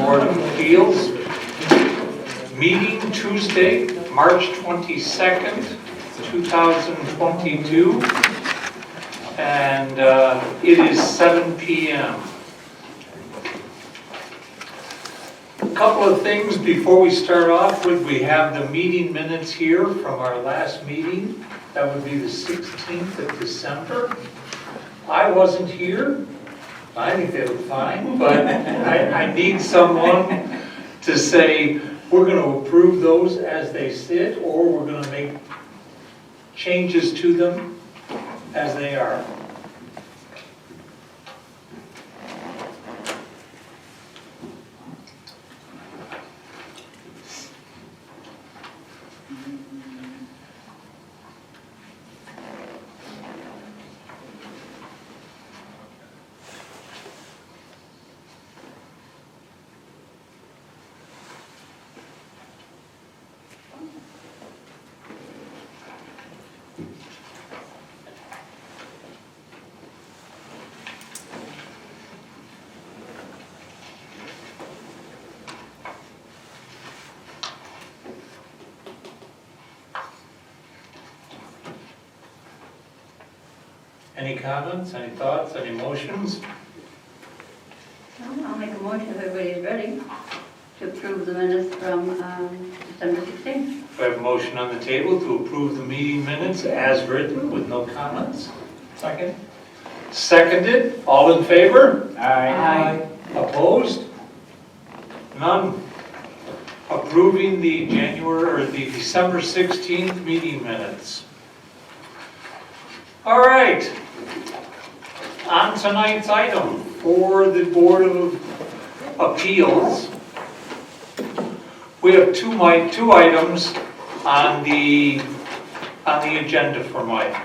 Board of Appeals. Meeting Tuesday, March 22nd, 2022. And it is 7 p.m. A couple of things before we start off with. We have the meeting minutes here from our last meeting. That would be the 16th of December. I wasn't here. I think they were fine, but I need someone to say we're going to approve those as they sit, or we're going to make changes to them as they are. Any comments, any thoughts, any motions? I'll make a motion if everybody's ready to approve the minutes from December 16th. We have a motion on the table to approve the meeting minutes as written with no comments. Second. Seconded, all in favor? Aye. Opposed? None. Approving the December 16th meeting minutes. All right. On tonight's item for the Board of Appeals, we have two items on the agenda for Mike.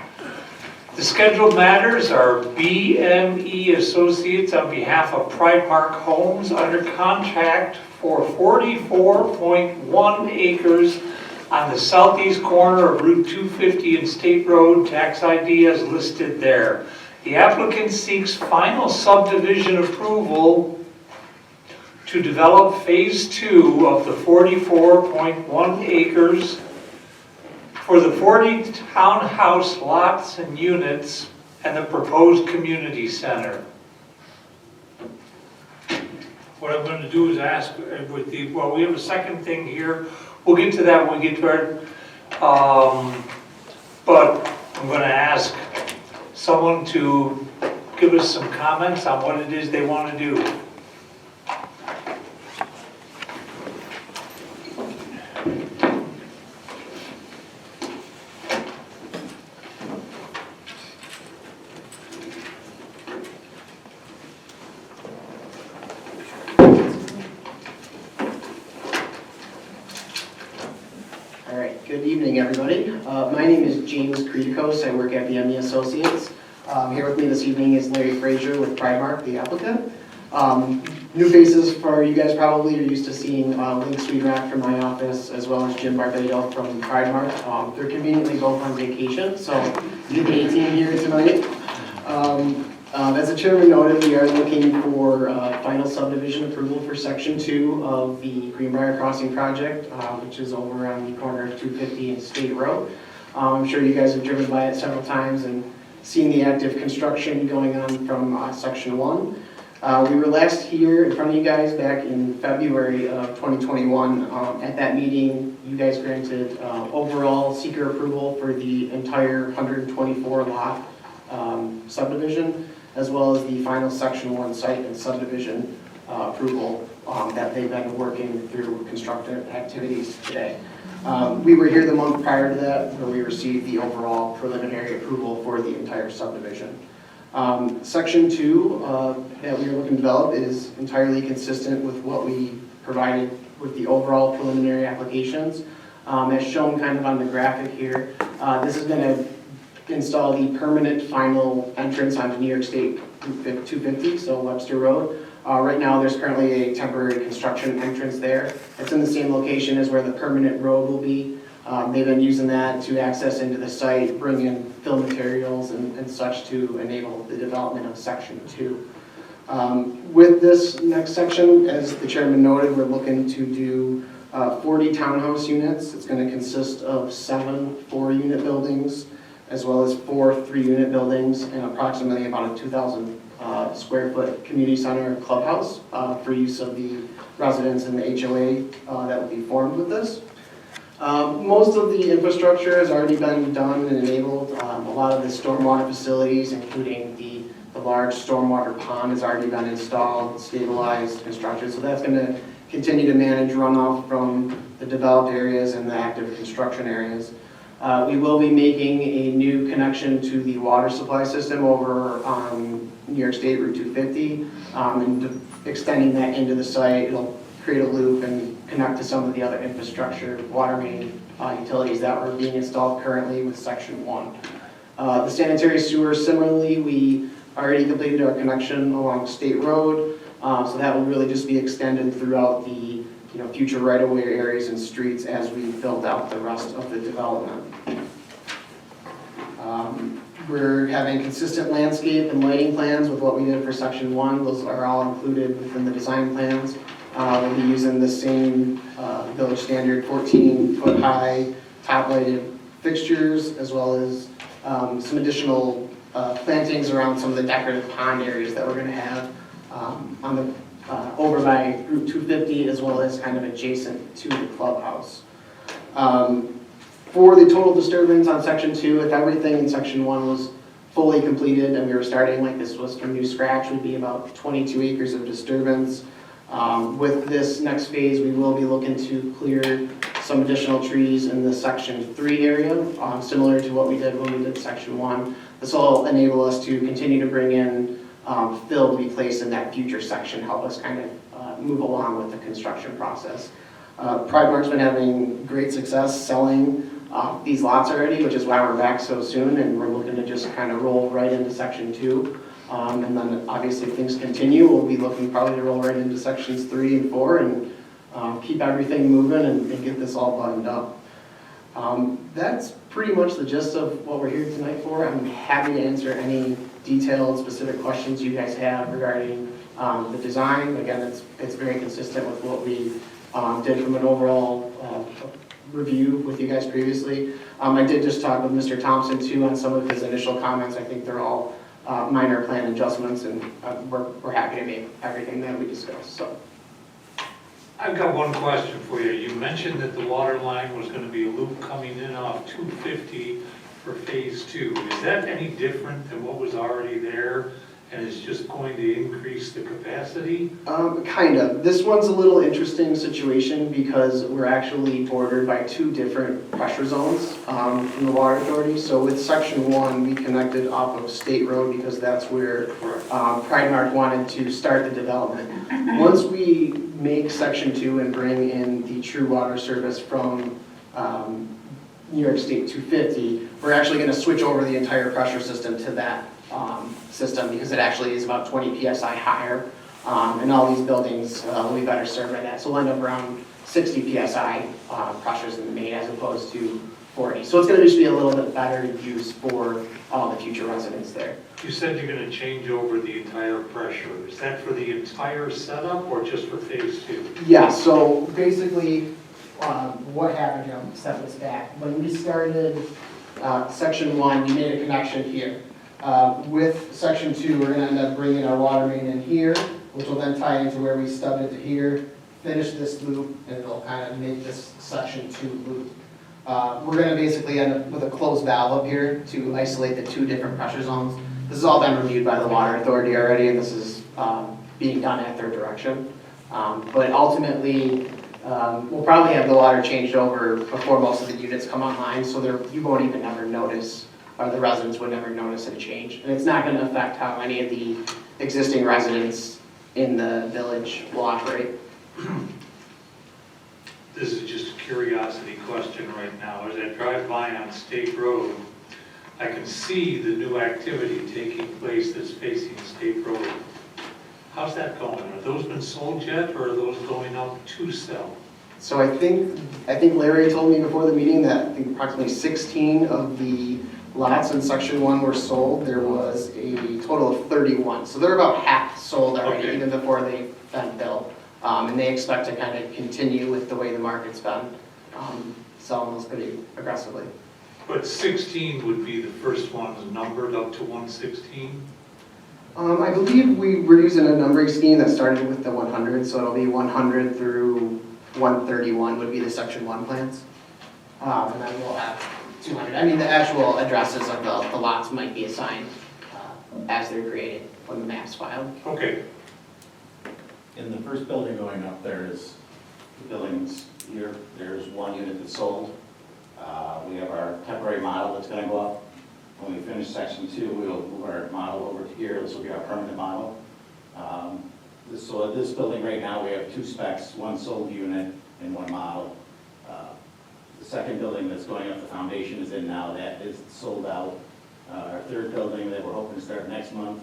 The scheduled matters are BME Associates on behalf of Pridemark Homes under contract for 44.1 acres on the southeast corner of Route 250 and State Road, tax ID as listed there. The applicant seeks final subdivision approval to develop phase 2 of the 44.1 acres for the 40 townhouse lots and units and the proposed community center. What I'm going to do is ask we have a second thing here. We'll get to that when we get to our, but I'm going to ask someone to give us some comments on what it is they want to do. All right, good evening, everybody. My name is James Creedicos. I work at the ME Associates. Here with me this evening is Larry Frazier with Pridemark, the applicant. New faces for you guys probably are used to seeing Link Sweetrack from my office, as well as Jim Barbado from Pridemark. They're conveniently both on vacation, so you get the A-team here tonight. As the chairman noted, we are looking for final subdivision approval for Section 2 of the Greenbrier Crossing project, which is over on the corner of 250 and State Road. I'm sure you guys have driven by it several times and seen the active construction going on from Section 1. We were last here in front of you guys back in February of 2021. At that meeting, you guys granted overall seeker approval for the entire 124 lot subdivision, as well as the final Section 1 site and subdivision approval that they've been working through construction activities today. We were here the month prior to that, where we received the overall preliminary approval for the entire subdivision. Section 2 that we are looking to develop is entirely consistent with what we provided with the overall preliminary applications. As shown kind of on the graphic here, this is going to install the permanent final entrance onto New York State 250, so Webster Road. Right now there's currently a temporary construction entrance there. It's in the same location as where the permanent road will be. They've been using that to access into the site, bring in fill materials and such to enable the development of Section 2. With this next section, as the chairman noted, we're looking to do 40 townhouse units. It's going to consist of 7 4-unit buildings, as well as 4 3-unit buildings, and approximately about a 2,000 square foot community center clubhouse for use of the residents and the HOA that will be formed with this. Most of the infrastructure has already been done and enabled. A lot of the stormwater facilities, including the large stormwater pond, has already been installed, stabilized, constructed. So that's going to continue to manage runoff from the developed areas and the active construction areas. We will be making a new connection to the water supply system over on New York State Route 250 and extending that into the site. It'll create a loop and connect to some of the other infrastructure, water main utilities that were being installed currently with Section 1. The sanitary sewer, similarly, we already completed our connection along State Road, so that will really just be extended throughout the future right-of-way areas and streets as we build out the rest of the development. We're having consistent landscape and lighting plans with what we did for Section 1. Those are all included within the design plans. We'll be using the same village standard 14-foot high top lighted fixtures, as well as some additional plantings around some of the decorative pond areas that we're going to have on the over by Route 250, as well as kind of adjacent to the clubhouse. For the total disturbance on Section 2, if everything in Section 1 was fully completed and we were starting like this was from new scratch, would be about 22 acres of disturbance. With this next phase, we will be looking to clear some additional trees in the Section 3 area, similar to what we did when we did Section 1. This will enable us to continue to bring in fill to be placed in that future section, help us kind of move along with the construction process. Pridemark's been having great success selling these lots already, which is why we're back so soon, and we're looking to just kind of roll right into Section 2. And then obviously if things continue, we'll be looking probably to roll right into Sections 3 and 4 and keep everything moving and get this all buttoned up. That's pretty much the gist of what we're here tonight for. I'm happy to answer any detailed, specific questions you guys have regarding the design. Again, it's very consistent with what we did from an overall review with you guys previously. I did just talk with Mr. Thompson too on some of his initial comments. I think they're all minor plan adjustments, and we're happy to make everything that we discussed. So, I've got one question for you. You mentioned that the water line was going to be a loop coming in off 250 for phase 2. Is that any different than what was already there, and is just going to increase the capacity? Kind of. This one's a little interesting situation because we're actually bordered by 2 different pressure zones from the Water Authority. So with Section 1, we connected off of State Road because that's where Pridemark wanted to start the development. Once we make Section 2 and bring in the true water service from New York State 250, we're actually going to switch over the entire pressure system to that system because it actually is about 20 psi higher, and all these buildings will be better served by that. So we'll end up around 60 psi pressures in the main as opposed to 40. So it's going to just be a little bit better use for all the future residents there. You said you're going to change over the entire pressure. Is that for the entire setup or just for phase 2? Yeah, so basically what happened here, I'll step this back. When we started Section 1, we made a connection here. With Section 2, we're going to end up bringing our water main in here, which will then tie into where we stubbed it to here, finish this loop, and it'll kind of make this Section 2 loop. We're going to basically end up with a closed valve up here to isolate the 2 different pressure zones. This has all been reviewed by the Water Authority already, and this is being done at their direction. But ultimately, we'll probably have the water changed over before most of the units come online, so you won't even ever notice, or the residents would never notice a change. And it's not going to affect how any of the existing residents in the village will operate. This is just a curiosity question right now. As I drive by on State Road, I can see the new activity taking place that's facing State Road. How's that going? Have those been sold yet, or are those going up to sell? So I think Larry told me before the meeting that I think approximately 16 of the lots in section 1 were sold. There was a total of 31. So they're about half sold already, Okay. even before they've been built. And they expect to kind of continue with the way the market's been, selling those pretty aggressively. But 16 would be the first ones numbered up to 116? I believe we were using a numbering scheme that started with the 100, so it'll be 100 through 131 would be the section 1 plans. And then we'll have 200. I mean, the actual addresses of the lots might be assigned as they're created when the map's filed. Okay, In the first building going up, there's the buildings here, there's one unit that's sold. We have our temporary model that's gonna go up. When we finish section 2, we'll move our model over to here, this will be our permanent model. So at this building right now, we have 2 specs, 1 sold unit and 1 model. The second building that's going up, the foundation is in now, that is sold out. Our third building that we're hoping to start next month,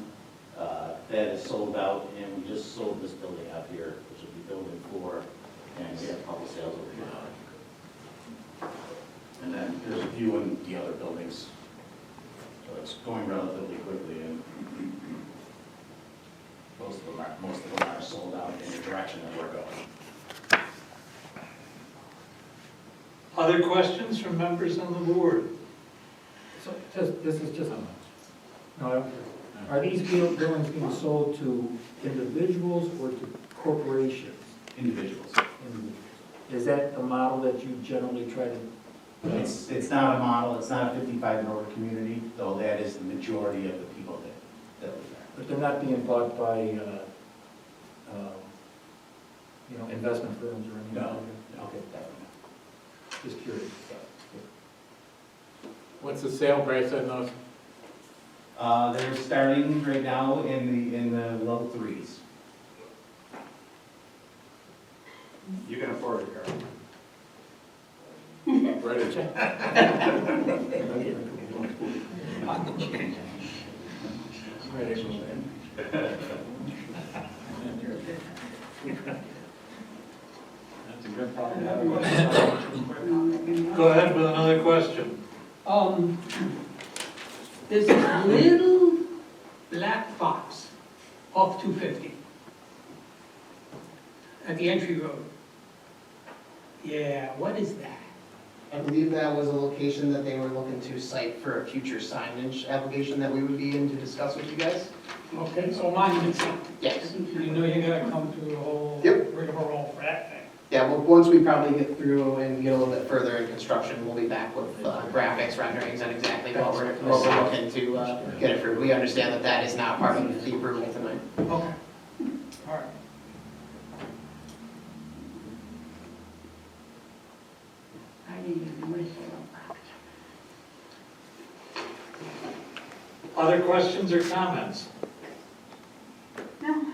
that is sold out, and we just sold this building out here, which will be building 4, and we have a couple sales over here. And then there's a few in the other buildings, so it's going relatively quickly, and most of them are sold out in the direction that we're going. other questions from members on the board? So this is just, no, are these buildings being sold to individuals or to corporations? Individuals. Is that the model that you generally try to? It's not a model, it's not a 55 and over community, though that is the majority of the people that live there. But they're not being bought by, investment firms or anything? No, like no, that? Okay, definitely just curious. What's the sale price on those? They're starting right now in the low 3s. You can afford it, Carl. Write a check. That's a good problem. Go ahead with another question. There's a little black box off 250 at the entry road. Yeah, what is that? I believe that was a location that they were looking to cite for a future signage application that we would be in to discuss with you guys. Okay, so monument sign. Yes. You know you gotta come through the whole Yep. rigmarole for that thing. Yeah, well, once we probably get through and get a little bit further in construction, we'll be back with graphics, renderings, and exactly what we're looking to get approved. We understand that that is not part of the approval tonight. Okay, all right. I didn't even notice it. Other questions or comments? No.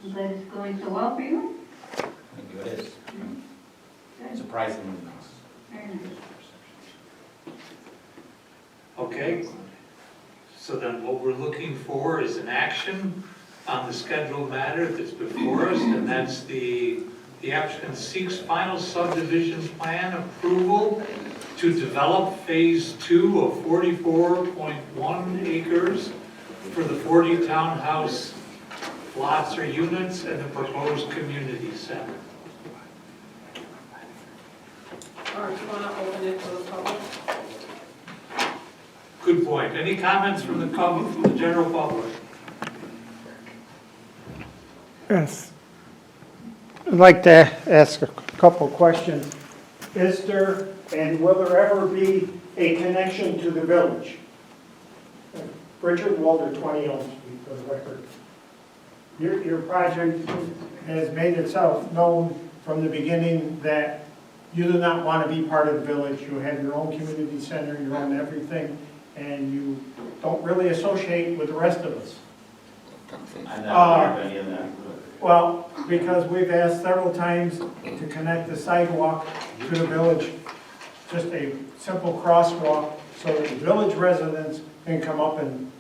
That is going so well for you? Thank you, it is. Good. Surprisingly nice. Very nice. Okay. So then what we're looking for is an action on the scheduled matter that's before us, and that's the applicant seeks final subdivision plan approval to develop phase 2 of 44.1 acres for the 40 townhouse lots or units and the proposed community center. All right, you want to open it to the public? Good point. Any comments from the general public? Yes. I'd like to ask a couple questions. Is there and will there ever be a connection to the village? Richard Walter, 20 Elm Street, for the record. Your project has made itself known from the beginning that you do not want to be part of the village. You have your own community center, your own everything, and you don't really associate with the rest of us. I'm not aware of any of that. Well, because we've asked several times to connect the sidewalk to the village, just a simple crosswalk, so that the village residents can come up and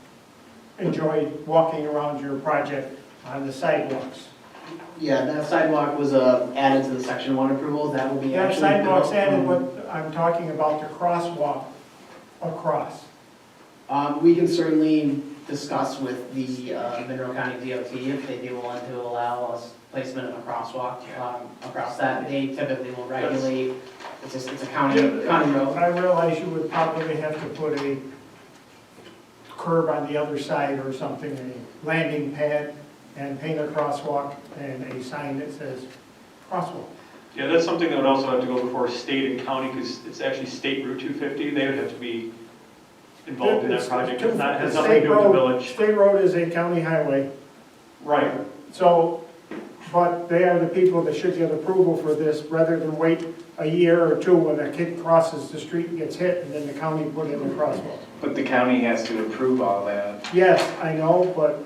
enjoy walking around your project on the sidewalks. Yeah, that sidewalk was added to the section 1 approvals. That will be That actually sidewalk's built added, from- what I'm talking about, the crosswalk across? We can certainly discuss with the Monroe County DOT if they'd be willing to allow us placement of a crosswalk across that. They typically will regulate, it's a county road. I realize you would probably have to put a curb on the other side or something, a landing pad, and paint a crosswalk and a sign that says crosswalk. Yeah, that's something that would also have to go before state and county, because it's actually State Route 250. They would have to be involved in that project. It's not, has nothing to do with the village. State road is a county highway, Right. so, but they are the people that should get approval for this, rather than wait a year or two when a kid crosses the street and gets hit, and then the county put in a crosswalk. But the county has to approve all that. Yes, I know, but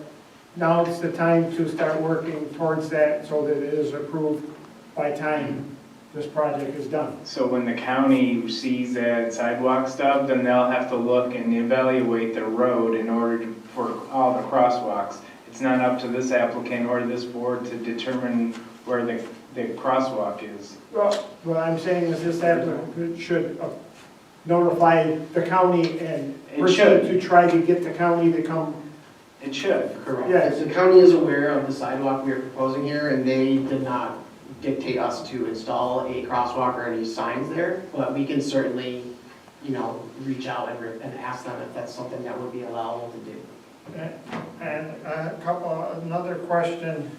now it's the time to start working towards that so that it is approved by time this project is done. So when the county sees that sidewalk stub, then they'll have to look and evaluate the road in order for all the crosswalks. It's not up to this applicant or this board to determine where the crosswalk is. Well, what I'm saying is this applicant should notify the county and It should. to try to get the county to come. It should. Correct. Yes. The county is aware of the sidewalk we are proposing here, and they did not dictate us to install a crosswalk or any signs there, but we can certainly, reach out and ask them if that's something that would be allowable to do. And another question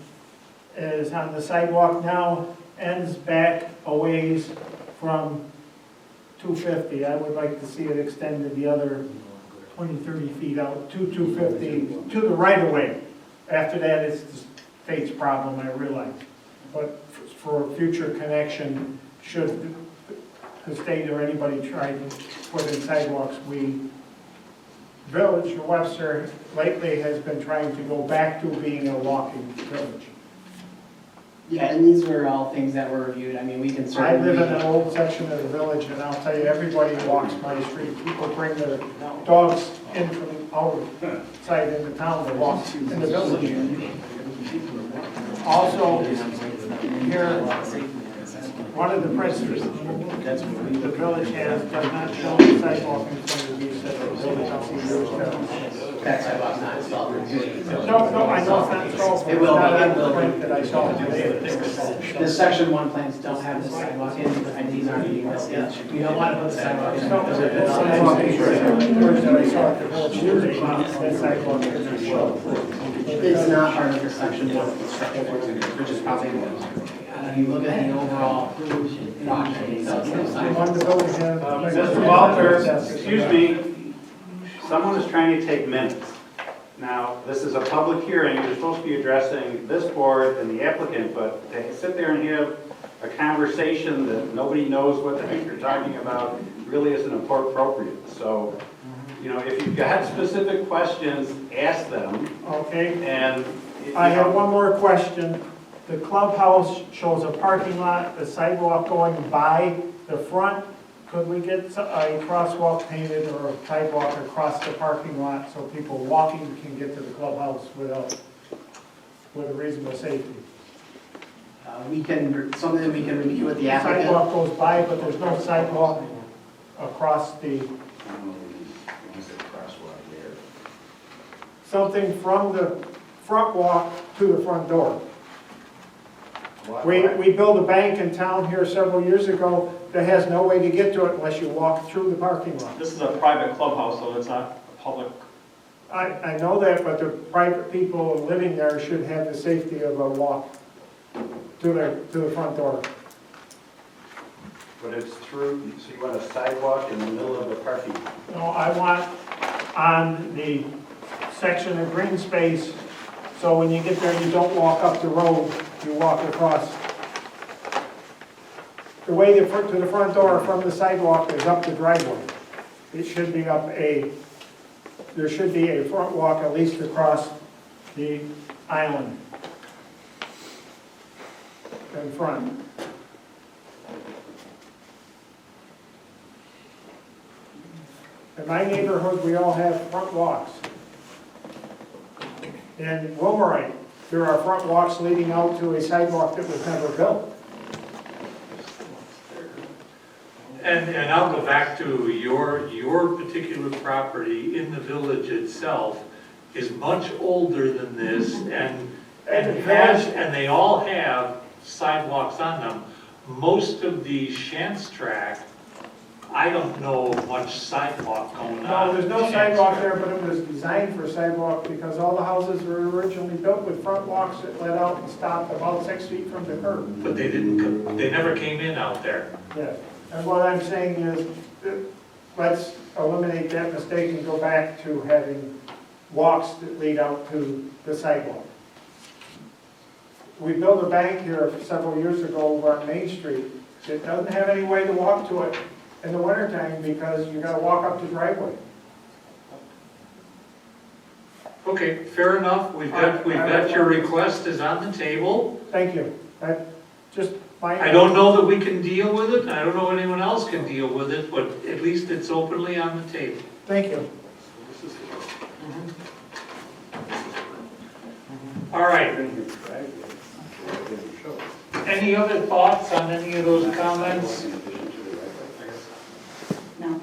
is on the sidewalk now ends back a ways from 250. I would like to see it extended the other 20, 30 feet out to 250, to the right of way. After that, it's the state's problem, I realize. But for future connection, should the state or anybody try to put in sidewalks, Village, Webster, lately has been trying to go back to being a walking village. Yeah, and these were all things that were reviewed. I mean, we can I certainly. live in an old section of the village, and I'll tell you, everybody walks my street. People bring their dogs in from outside into town to walk in the village. Also, here, one of the principles the village has does not show the sidewalk in front of these That sidewalk's not installed. No, I know it's not installed. It will be. It's not It on will the be. print that I saw today. The section 1 plans don't have the sidewalk in, and these aren't being built yet. We don't want to put the sidewalk in. No, because the it's sidewalk is that I saw at the village today, that sidewalk is shown. It's not part of the section 1 construction, which is probably if you look at the overall project, it does have sidewalks. One the village has. Mr. Walter, excuse me, someone is trying to take minutes. Now, this is a public hearing, you're supposed to be addressing this board and the applicant, but to sit there and have a conversation that nobody knows what the heck you're talking about really isn't appropriate. So, if you've got specific questions, ask them. Okay, And I have one more question. The clubhouse shows a parking lot, the sidewalk going by the front. Could we get a crosswalk painted or a sidewalk across the parking lot so people walking can get to the clubhouse with a reasonable safety? Something we can review with the applicant. Sidewalk goes by, but there's no sidewalk across the, something from the front walk to the front door. We built a bank in town here several years ago that has no way to get to it unless you walk through the parking lot. This is a private clubhouse, so it's not a public. I know that, but the private people living there should have the safety of a walk to the front door. But it's true, so you want a sidewalk in the middle of the parking lot. No, I want on the section of green space, so when you get there, you don't walk up the road, you walk across. The way to the front door from the sidewalk is up the driveway. It should be there should be a front walk at least across the island in front. In my neighborhood, we all have front walks. In Wilmerite, there are front walks leading out to a sidewalk that was never built. And I'll go back to your particular property in the village itself is much older than this and they all have sidewalks on them. Most of the Shantz track, I don't know much sidewalk going on. No, there's no sidewalk there, but it was designed for sidewalk because all the houses were originally built with front walks that led out and stopped about 6 feet from the curb. But they never came in out there. Yes, and what I'm saying is, let's eliminate that mistake and go back to having walks that lead out to the sidewalk. We built a bank here several years ago over on Main Street. It doesn't have any way to walk to it in the wintertime because you gotta walk up the driveway. Okay, fair enough. We've got your request is on the table. Thank you. I don't know that we can deal with it. I don't know anyone else can deal with it, but at least it's openly on the table. Thank you. All right. Any other thoughts on any of those comments? No.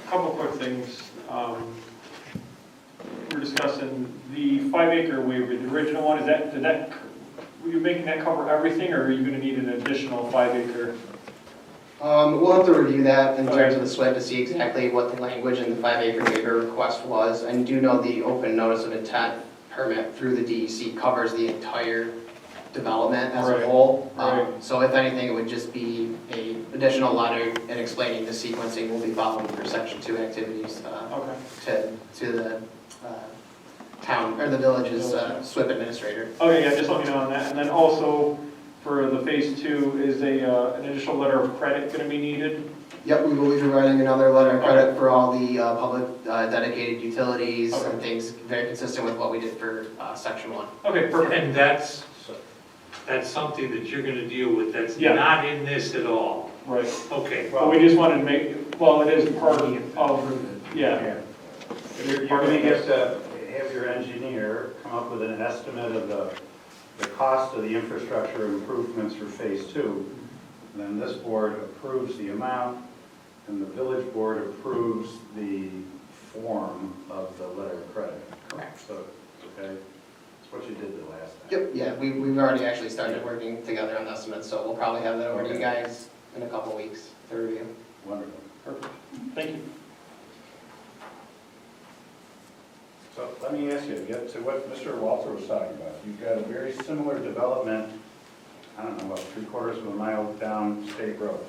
Couple quick things. We're discussing the 5 acre waiver, the original one, were you making that cover everything, or are you gonna need an additional 5 acre? We'll have to review that in Okay. terms of the SWIP to see exactly what the language in the 5 acre waiver request was. I do know the open notice of intent permit through the DEC covers the entire development as a Right. whole. Right. So if anything, it would just be a additional letter in explaining the sequencing we'll be following for section 2 activities Okay. to the town, or the village's SWIP administrator. Okay, yeah, just let me know on that. And then also, for the phase 2, is an additional letter of credit gonna be needed? Yep, we will be providing another letter of credit for all the public dedicated utilities and things, very consistent with what we did for section 1. Okay, perfect. And that's something that you're gonna deal with. That's Yeah. not in this at all. Right. Okay. Well, we just wanted to make, well, it is part of, yeah. You're gonna get to have your engineer come up with an estimate of the cost of the infrastructure improvements for phase 2. And then this board approves the amount, and the village board approves the form of the letter of credit. Correct. So, okay, that's what you did the last time. Yep, yeah, we've already actually started working together on estimates, so we'll probably have that over to you guys in a couple weeks to review. Wonderful. Perfect. Thank you. So let me ask you, to get to what Mr. Walter was talking about. You've got a very similar development, I don't know, about 3/4 of a mile down State Road.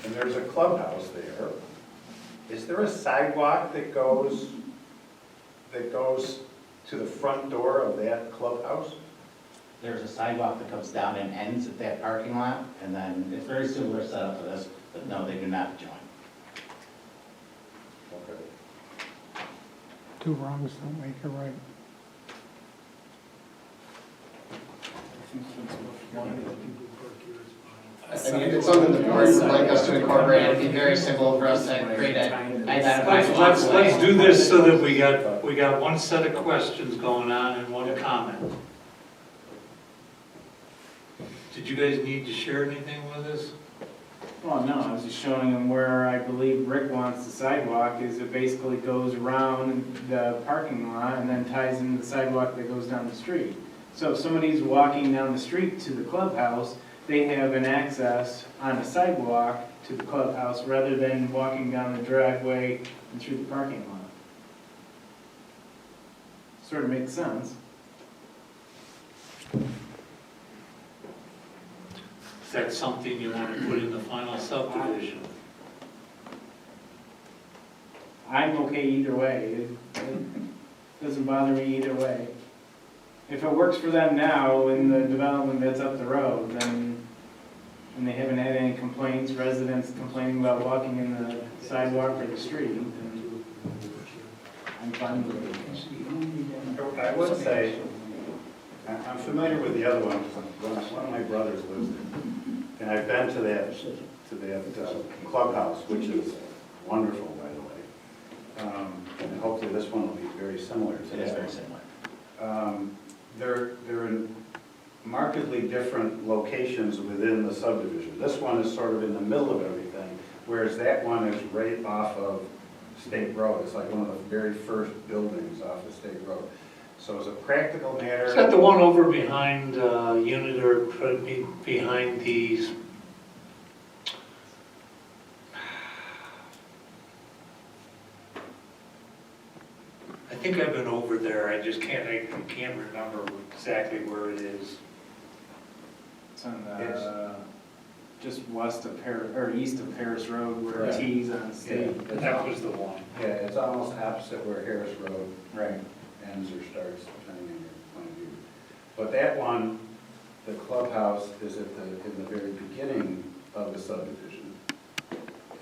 And there's a clubhouse there. Is there a sidewalk that goes to the front door of that clubhouse? There's a sidewalk that comes down and ends at that parking lot, and then it's very similar setup to this, but no, they do not join. Okay. Two wrongs don't make a right. I mean, if it's something the board would like us to incorporate, it'd be very simple for us to create an identified. Let's do this so that we got one set of questions going on and one comment. Did you guys need to share anything with us? Well, no, I was just showing them where I believe Rick wants the sidewalk, is it basically goes around the parking lot and then ties into the sidewalk that goes down the street. So if somebody's walking down the street to the clubhouse, they have an access on a sidewalk to the clubhouse rather than walking down the driveway and through the parking lot. Sort of makes sense. Is that something you want to put in the final subdivision? I'm okay either way. It doesn't bother me either way. If it works for them now in the development that's up the road, then, and they haven't had any complaints, residents complaining about walking in the sidewalk or the street, then I'm fine with it. I would say, I'm familiar with the other one, because one of my brothers lives there. And I've been to that clubhouse, which is wonderful, by the way. And hopefully this one will be very similar to that. It is very similar. They're markedly different locations within the subdivision. This one is sort of in the middle of everything, whereas that one is right off of State Road. It's like one of the very first buildings off of State Road. So as a practical matter. Is that the one over behind Unit, or behind these? I think I've been over there, I just can't remember exactly where it is. It's on the, just west of Paris, or east of Paris Road, where Correct. T's on State. Yeah. That was the one. Yeah, it's almost opposite where Harris Road Right. ends or starts, depending on your point of view. But that one, the clubhouse is in the very beginning of the subdivision.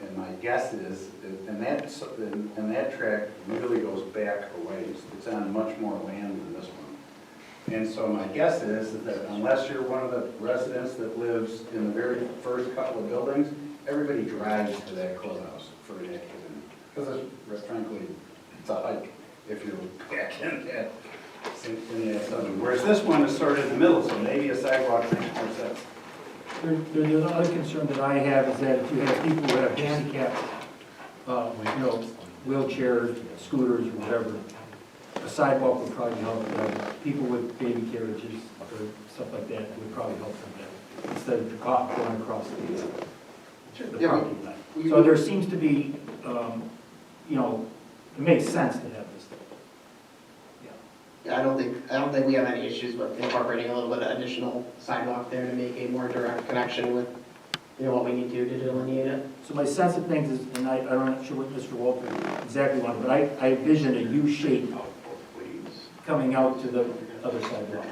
And my guess is, and that track really goes back a ways. It's on much more land than this one. And so my guess is that unless you're one of the residents that lives in the very first couple of buildings, everybody drives to that clubhouse for an activity. Because frankly, it's a hike if you're back in that subdivision. Whereas this one is sort of in the middle, so maybe a sidewalk makes more sense. The other concern that I have is that if you have people who have handicapped, wheelchairs, scooters, or whatever, a sidewalk would probably help them. People with baby carriages or stuff like that would probably help them there, instead of going across the parking lot. So there seems to be, it makes sense to have this. Yeah, I don't think we have any issues with incorporating a little bit of additional sidewalk there to make a more direct connection with, what we need to delineate it. So my sense of things is, and I'm not sure what Mr. Walter exactly wanted, but I envision a U shape coming out to the other sidewalk,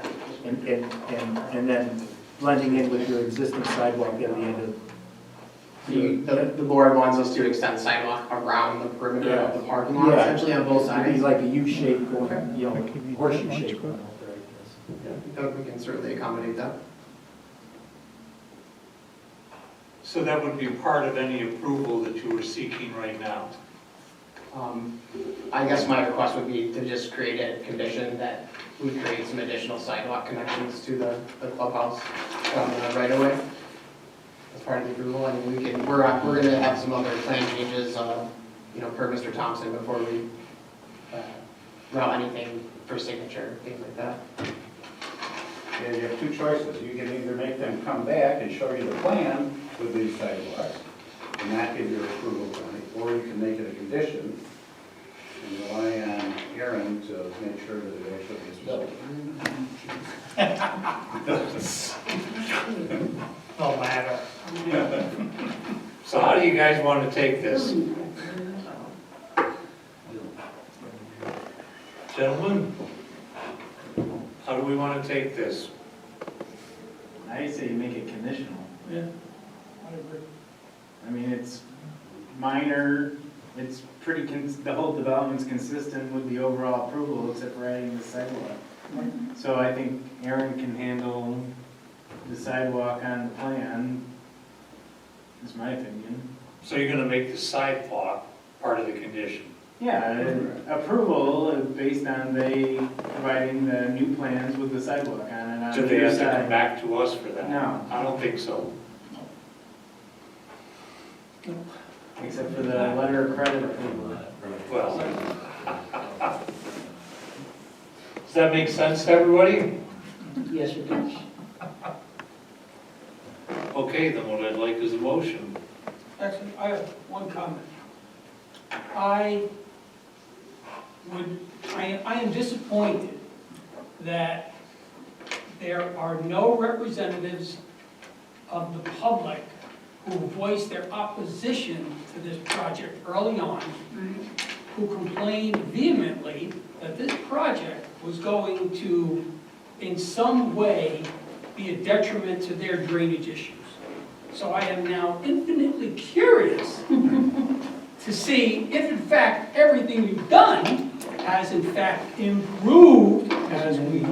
and then blending in with your existing sidewalk at the end of. The board wants us to extend sidewalk around the perimeter of the parking lot, Yeah. essentially on both It'd be sides. like a U shape going, horseshoe shape going out there, I guess. We can certainly accommodate that. So that would be part of any approval that you were seeking right now? I guess my request would be to just create a condition that we create some additional sidewalk connections to the clubhouse right away. As part of the approval, I mean, we're gonna have some other plan changes, per Mr. Thompson before we route anything for signature, things like that. Yeah, you have two choices. You can either make them come back and show you the plan with these sidewalks and not give your approval tonight, or you can make it a condition and rely on Aaron to make sure that it actually gets built. No matter. So how do you guys want to take this? Gentlemen, how do we want to take this? I say you make it conditional. Yeah. I mean, it's minor, it's pretty, the whole development's consistent with the overall approval, except for adding the sidewalk. So I think Aaron can handle the sidewalk on the plan, is my opinion. So you're going to make the sidewalk part of the condition? Yeah, approval is based on they providing the new plans with the sidewalk on it. So they have to come back to us for that? No. I don't think so. Except for the letter of credit approval. Well, does that make sense to everybody? Yes, it does. Okay, then what I'd like is a motion. Actually, I have one comment. I am disappointed that there are no representatives of the public who voiced their opposition to this project early on, who complained vehemently that this project was going to, in some way, be a detriment to their drainage issues. So I am now infinitely curious to see if in fact everything you've done has in fact improved, as we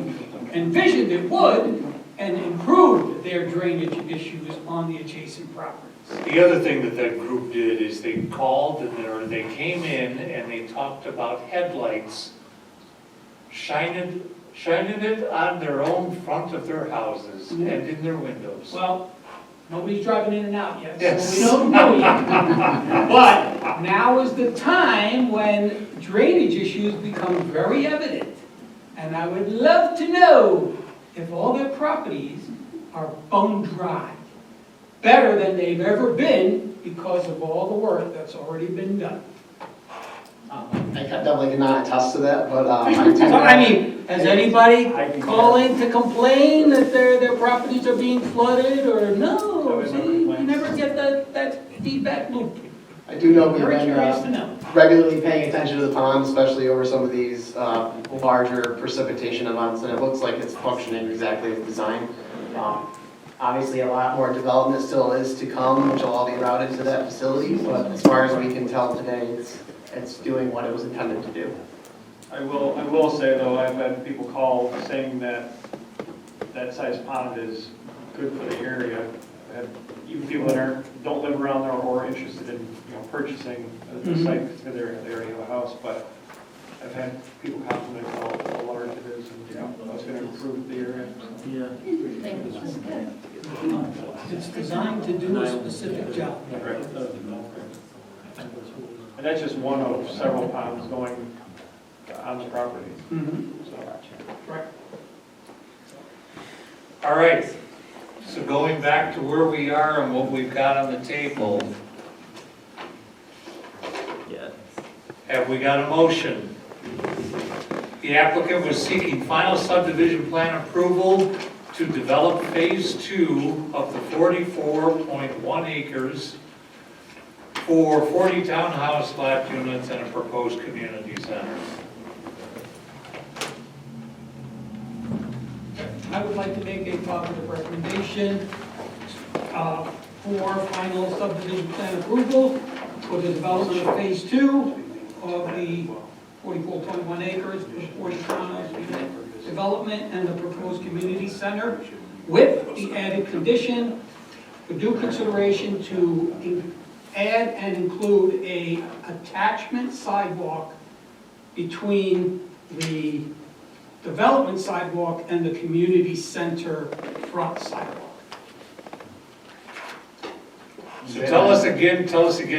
envisioned it would, and improved their drainage issues on the adjacent properties. The other thing that that group did is they called or they came in and they talked about headlights shining shining it on their own front of their houses and in their windows. Well, nobody's driving in and out yet, Yes. so we don't know yet. But now is the time when drainage issues become very evident. And I would love to know if all their properties are bone dry, better than they've ever been because of all the work that's already been done. I definitely cannot attest to that, but So, I mean, has anybody calling to complain that their properties are being flooded, or no? See, we never get that feedback loop. I do know we've Very curious to been know. regularly paying attention to the pond, especially over some of these larger precipitation events, and it looks like it's functioning exactly as designed. Obviously, a lot more development still is to come, which will all be routed to that facility, but as far as we can tell today, it's doing what it was intended to do. I will say though, I've had people call saying that that size pond is good for the area. I've had even people that don't live around there or are interested in, purchasing the site because they already have a house, but I've had people compliment how large it is and how it's going to improve the area. It's designed to do a specific job. Right. And that's just one of several ponds going on the property. So, Right. All right, so going back to where we are and what we've got on the table. Have we got a motion? The applicant was seeking final subdivision plan approval to develop phase 2 of the 44.1 acres for 40 townhouse lot units and a proposed community center. I would like to make a positive recommendation for final subdivision plan approval for the development of phase 2 of the 44.1 acres, 40 townhouse unit development and the proposed community center, with the added condition for due consideration to add and include a attachment sidewalk between the development sidewalk and the community center front sidewalk. So tell us again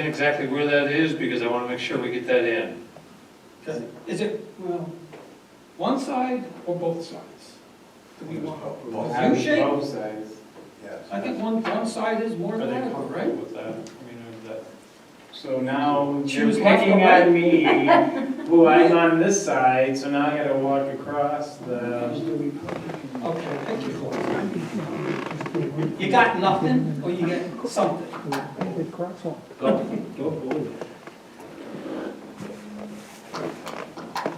exactly where that is, because I want to make sure we get that in. Is it, well, one side or both sides? Do we want a U shape? Both sides. I think one side is more than adequate, right? With that, I mean, that. So now you're Choose left or picking right? on me, who I'm on this side, so now I gotta walk across the, Okay, thank you. You got nothing, or you got something?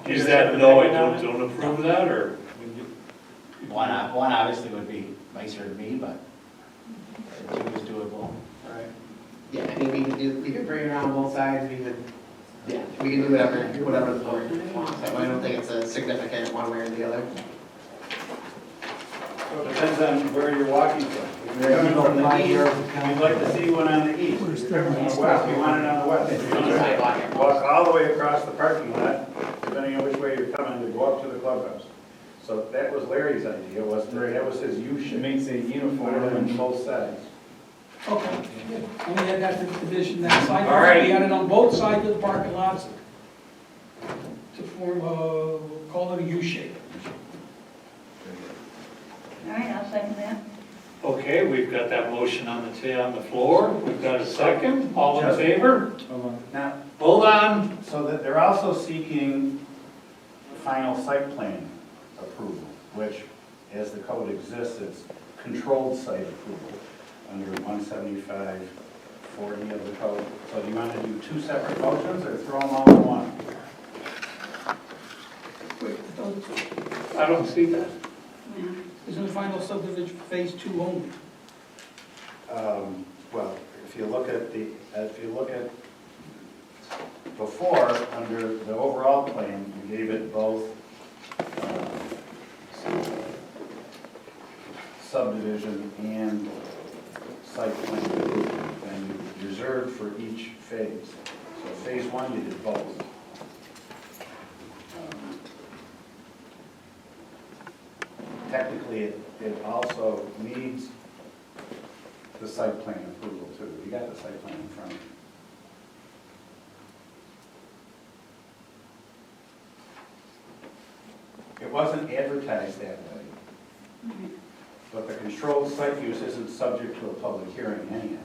Is that no, I don't approve of that, or? One obviously would be nicer to me, but 2 is doable. Yeah, I mean, we could bring it around both sides, we can do whatever the board wants. I don't think it's a significant one way or the other. So it depends on where you're walking from. If you're coming from the east, we'd like to see one on the east. If you're coming from the west, we want it on the west. Walk all the way across the parking lot, depending on which way you're coming, to go up to the clubhouse. So that was Larry's idea, that was his U-shape. makes it Put it uniform. on both sides. Okay. Only I got the condition that All sidewalk right. be added on both sides of the parking lots to form a, we'll call it a U shape. All right, I'll second that. Okay, we've got that motion on the floor. We've got a second. All in favor? Now, Hold on. so that they're also seeking final site plan approval, which, as the code exists, it's controlled site approval under 175-40 of the code. So do you want to do 2 separate motions or throw them all in one? Wait, I thought- I don't see that. Isn't the final subdivision phase 2 only? Well, if you look at before, under the overall plan, you gave it both subdivision and site plan approval, and you reserved for each phase. So phase 1, you did both. technically, it also needs the site plan approval too. You got the site plan in front of you. It wasn't advertised that way, but the controlled site use isn't subject to a public hearing anyhow,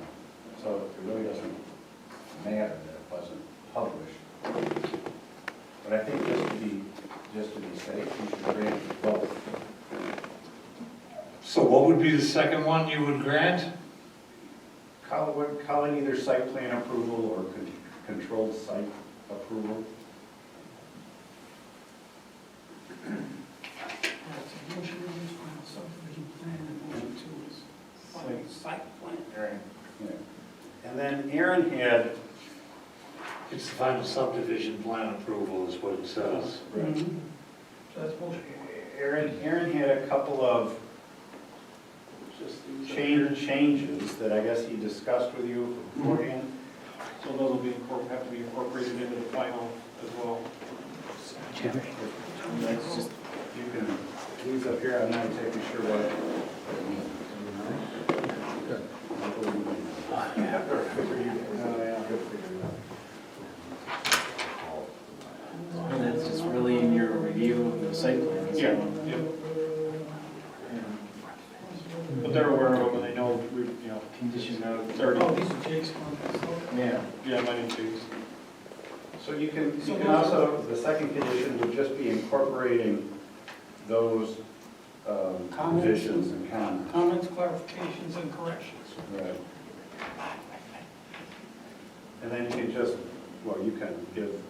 so it really doesn't matter that it wasn't published. But I think just to be safe, you should grant both. So what would be the second one you would grant? Call it either site plan approval or controlled site approval. Motion is final subdivision plan, and motion two is final site plan. Yeah. And then Aaron had, It's the final subdivision plan approval is what it says. So that's motion. Aaron had a couple of changes that I guess he discussed with you beforehand. So those will be, have to be incorporated into the final as well. That's just, you can, these up here, I'm not exactly sure what it means. And that's just really in your review of the site plan. Yeah, yeah. But they're aware of them and they know we, Condition of, it's already, Oh, these are Jake's comments, okay. yeah. yeah, my name is. So you can also, the second condition would just be incorporating those conditions and comments. Comments, clarifications, and corrections. Right. And then you can just, well, you can give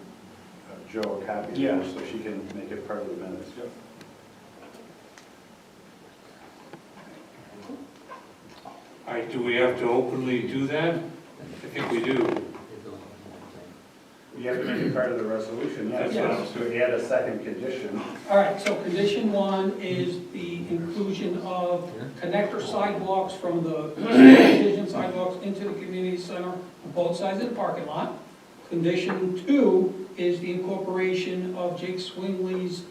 Jo a copy of Yeah. this so she can make it part of the minutes. Yep. All right, do we have to openly do that? I think we do. You have to make it part of the resolution, yes, Yes. to add a second condition. All right, so condition one is the inclusion of connector sidewalks from the subdivision sidewalks into the community center on both sides of the parking lot. Condition two is the incorporation of Jake Swingley's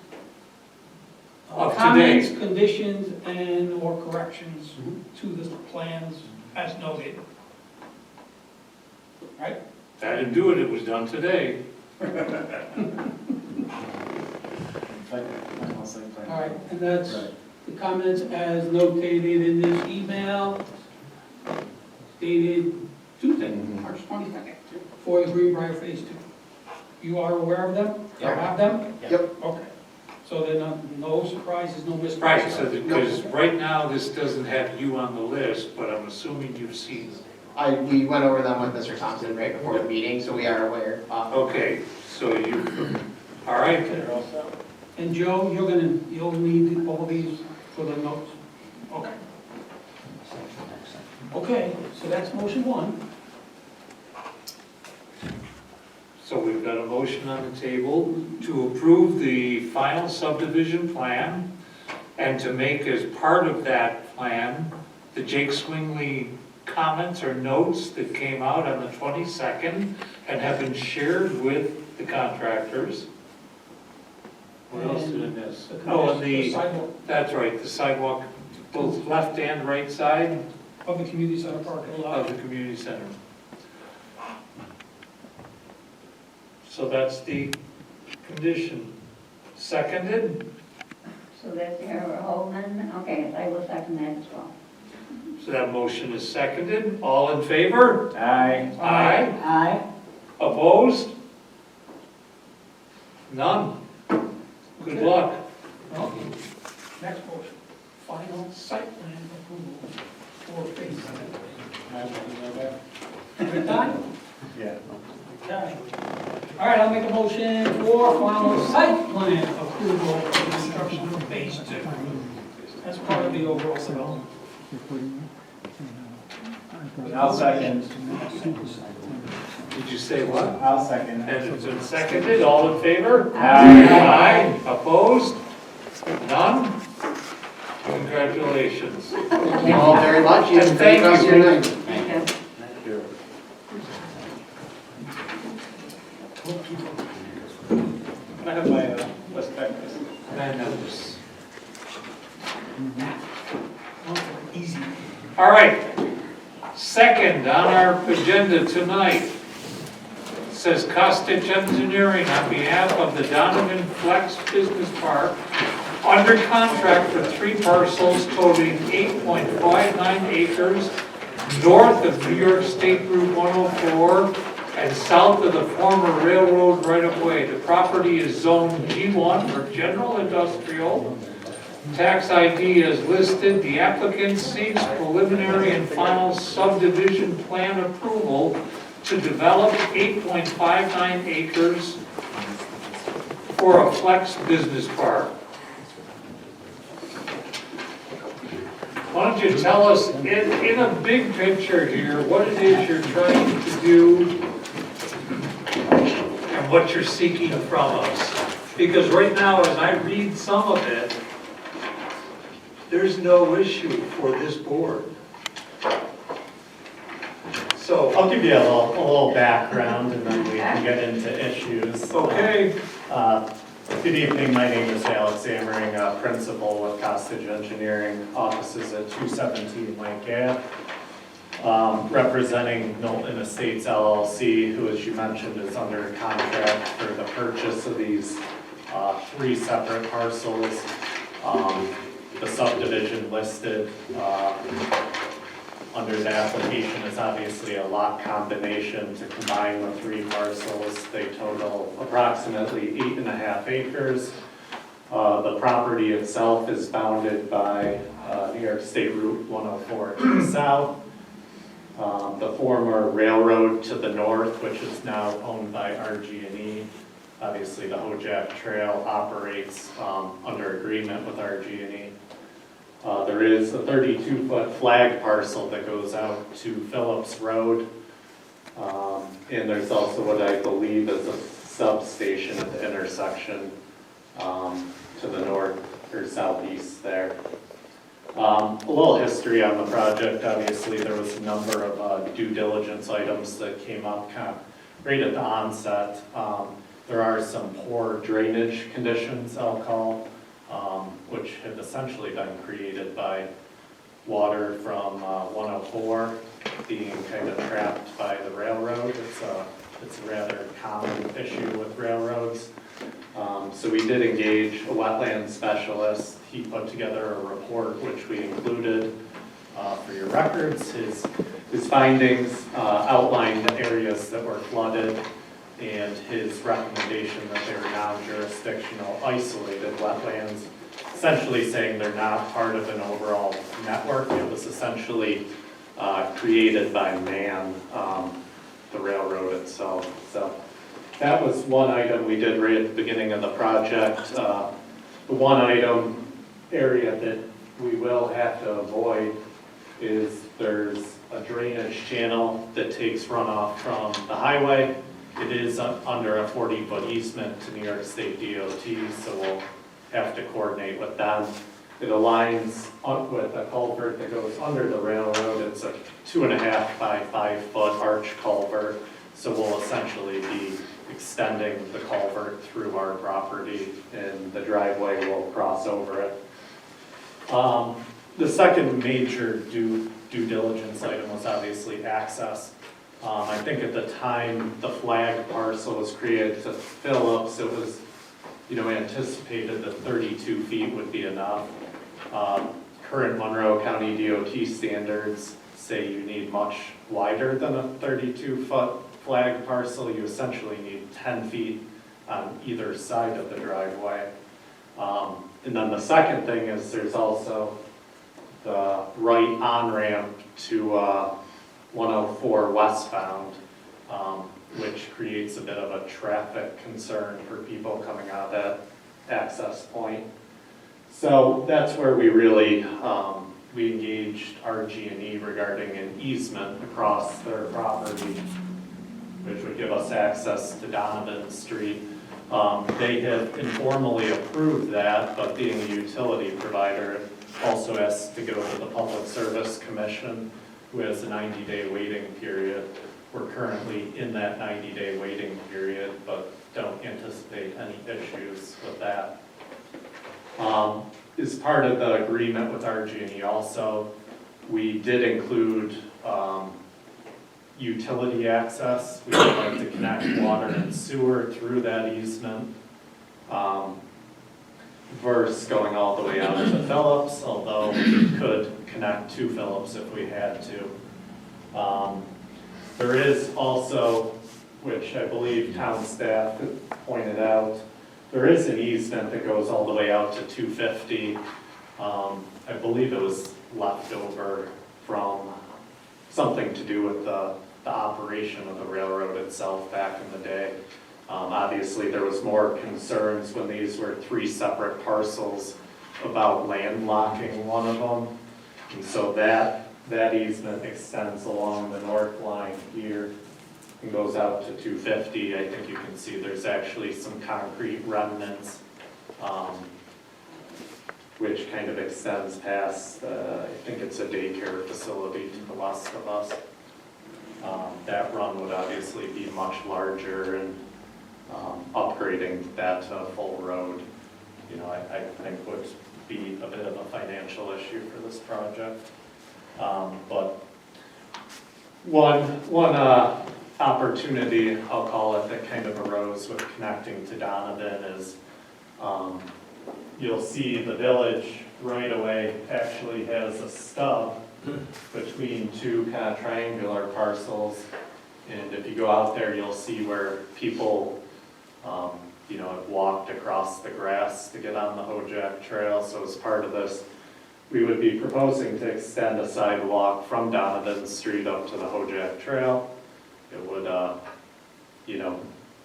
Up to comments, date. conditions, and/or corrections to the plans as noted. Right? I didn't do it, it was done today. Final site plan. All right, and that's Right. the comments as notated in this email dated Tuesday, March 22nd, for the Greenbrier Phase 2. You are aware of them? You Yeah. have them? Yep. Okay. So then no surprises, no mysteries? Right, so because right now this doesn't have you on the list, but I'm assuming you've seen them. We went over them with Mr. Thompson right before the meeting, so we are aware. Okay, so you, all right, They're all set. And Joe, you'll need all these for the notes? Okay. Okay, so that's motion one. so we've got a motion on the table to approve the final subdivision plan and to make as part of that plan, the Jake Swingley comments or notes that came out on the 22nd and have been shared with the contractors. What else did I miss? Oh, and The sidewalk that's right, the sidewalk, both left and right side of the community center parking lot. of the community center. So that's the condition. Seconded, So that's your whole amendment? Okay, I will second that as well. so that motion is seconded. All in favor? Aye. Aye. Aye. Opposed? None. Good Okay. luck. Okay. Next motion, final site plan approval for phase seven. We're done? Yeah. Okay. All right, I'll make a motion for final site plan approval for construction of phase two. That's part of the overall development. I'll second. Did you say what? I'll second. And it's been seconded. All in favor? Aye. Aye. Opposed? None? Congratulations. Thank you all very much. You have a And great thank rest of you. your night. Thank you. Thank you. Can I have my list back, please? And that was- Easy. All right. Second on our agenda tonight says Costage Engineering on behalf of the Donovan Flex Business Park under contract for 3 parcels totaling 8.59 acres north of New York State Route 104 and south of the former railroad right-of-way. The property is zoned G1 for general industrial. Tax ID is listed. The applicant seeks preliminary and final subdivision plan approval to develop 8.59 acres for a flex business park. Why don't you tell us, in a big picture here, what it is you're trying to do and what you're seeking from us? Because right now, as I read some of it, there's no issue for this board. So, I'll give you a little background and then we can get into issues. okay, Good evening, my name is Alex Amering, principal with Costage Engineering, offices at 217 Lake Ave. Representing Knowlton Estates LLC, who, as you mentioned, is under contract for the purchase of these 3 separate parcels. The subdivision listed under the application is obviously a lot combination to combine the 3 parcels. They total approximately 8.5 acres. The property itself is bounded by New York State Route 104 to the south. The former railroad to the north, which is now owned by RG&E. Obviously, the Hojack Trail operates under agreement with RG&E. There is a 32-foot flag parcel that goes out to Phillips Road. And there's also what I believe is a substation at the intersection to the north or southeast there. A little history on the project. Obviously, there was a number of due diligence items that came up kind of right at the onset. There are some poor drainage conditions, I'll call, which have essentially been created by water from 104 being kind of trapped by the railroad. It's a rather common issue with railroads. So we did engage a wetland specialist. He put together a report which we included for your records. His findings outlined the areas that were flooded and his recommendation that they were non-jurisdictional isolated wetlands, essentially saying they're not part of an overall network. It was essentially created by man, the railroad itself. So that was one item we did right at the beginning of the project. The one item area that we will have to avoid is there's a drainage channel that takes runoff from the highway. It is under a 40-foot easement to New York State DOT, so we'll have to coordinate with them. It aligns up with a culvert that goes under the railroad. It's a 2.5 by 5 foot arch culvert, so we'll essentially be extending the culvert through our property and the driveway will cross over it. The second major due diligence item was obviously access. I think at the time the flag parcel was created to Phillips, it was, anticipated that 32 feet would be enough. Current Monroe County DOT standards say you need much wider than a 32-foot flag parcel. You essentially need 10 feet on either side of the driveway. And then the second thing is there's also the right on-ramp to 104 westbound, which creates a bit of a traffic concern for people coming out that access point. So that's where we really, we engaged RG&E regarding an easement across their property, which would give us access to Donovan Street. They have informally approved that, but being a utility provider, it also has to go to the Public Service Commission, who has a 90-day waiting period. We're currently in that 90-day waiting period, but don't anticipate any issues with that. as part of the agreement with RG&E also, we did include utility access. We would like to connect water and sewer through that easement, versus going all the way out to Phillips, although we could connect to Phillips if we had to. There is also, which I believe town staff pointed out, there is an easement that goes all the way out to 250. I believe it was left over from something to do with the operation of the railroad itself back in the day. Obviously, there was more concerns when these were 3 separate parcels about landlocking one of them. And so that easement extends along the north line here and goes out to 250. I think you can see there's actually some concrete remnants, which kind of extends past, I think it's a daycare facility to the west of us. That run would obviously be much larger, and upgrading that to a full road, you know, I think would be a bit of a financial issue for this project. But one opportunity, I'll call it, that kind of arose with connecting to Donovan is you'll see the village right away actually has a stub between 2 kind of triangular parcels. And if you go out there, you'll see where people, you know, have walked across the grass to get on the Hojack Trail. So as part of this, we would be proposing to extend a sidewalk from Donovan Street up to the Hojack Trail. It would, you know,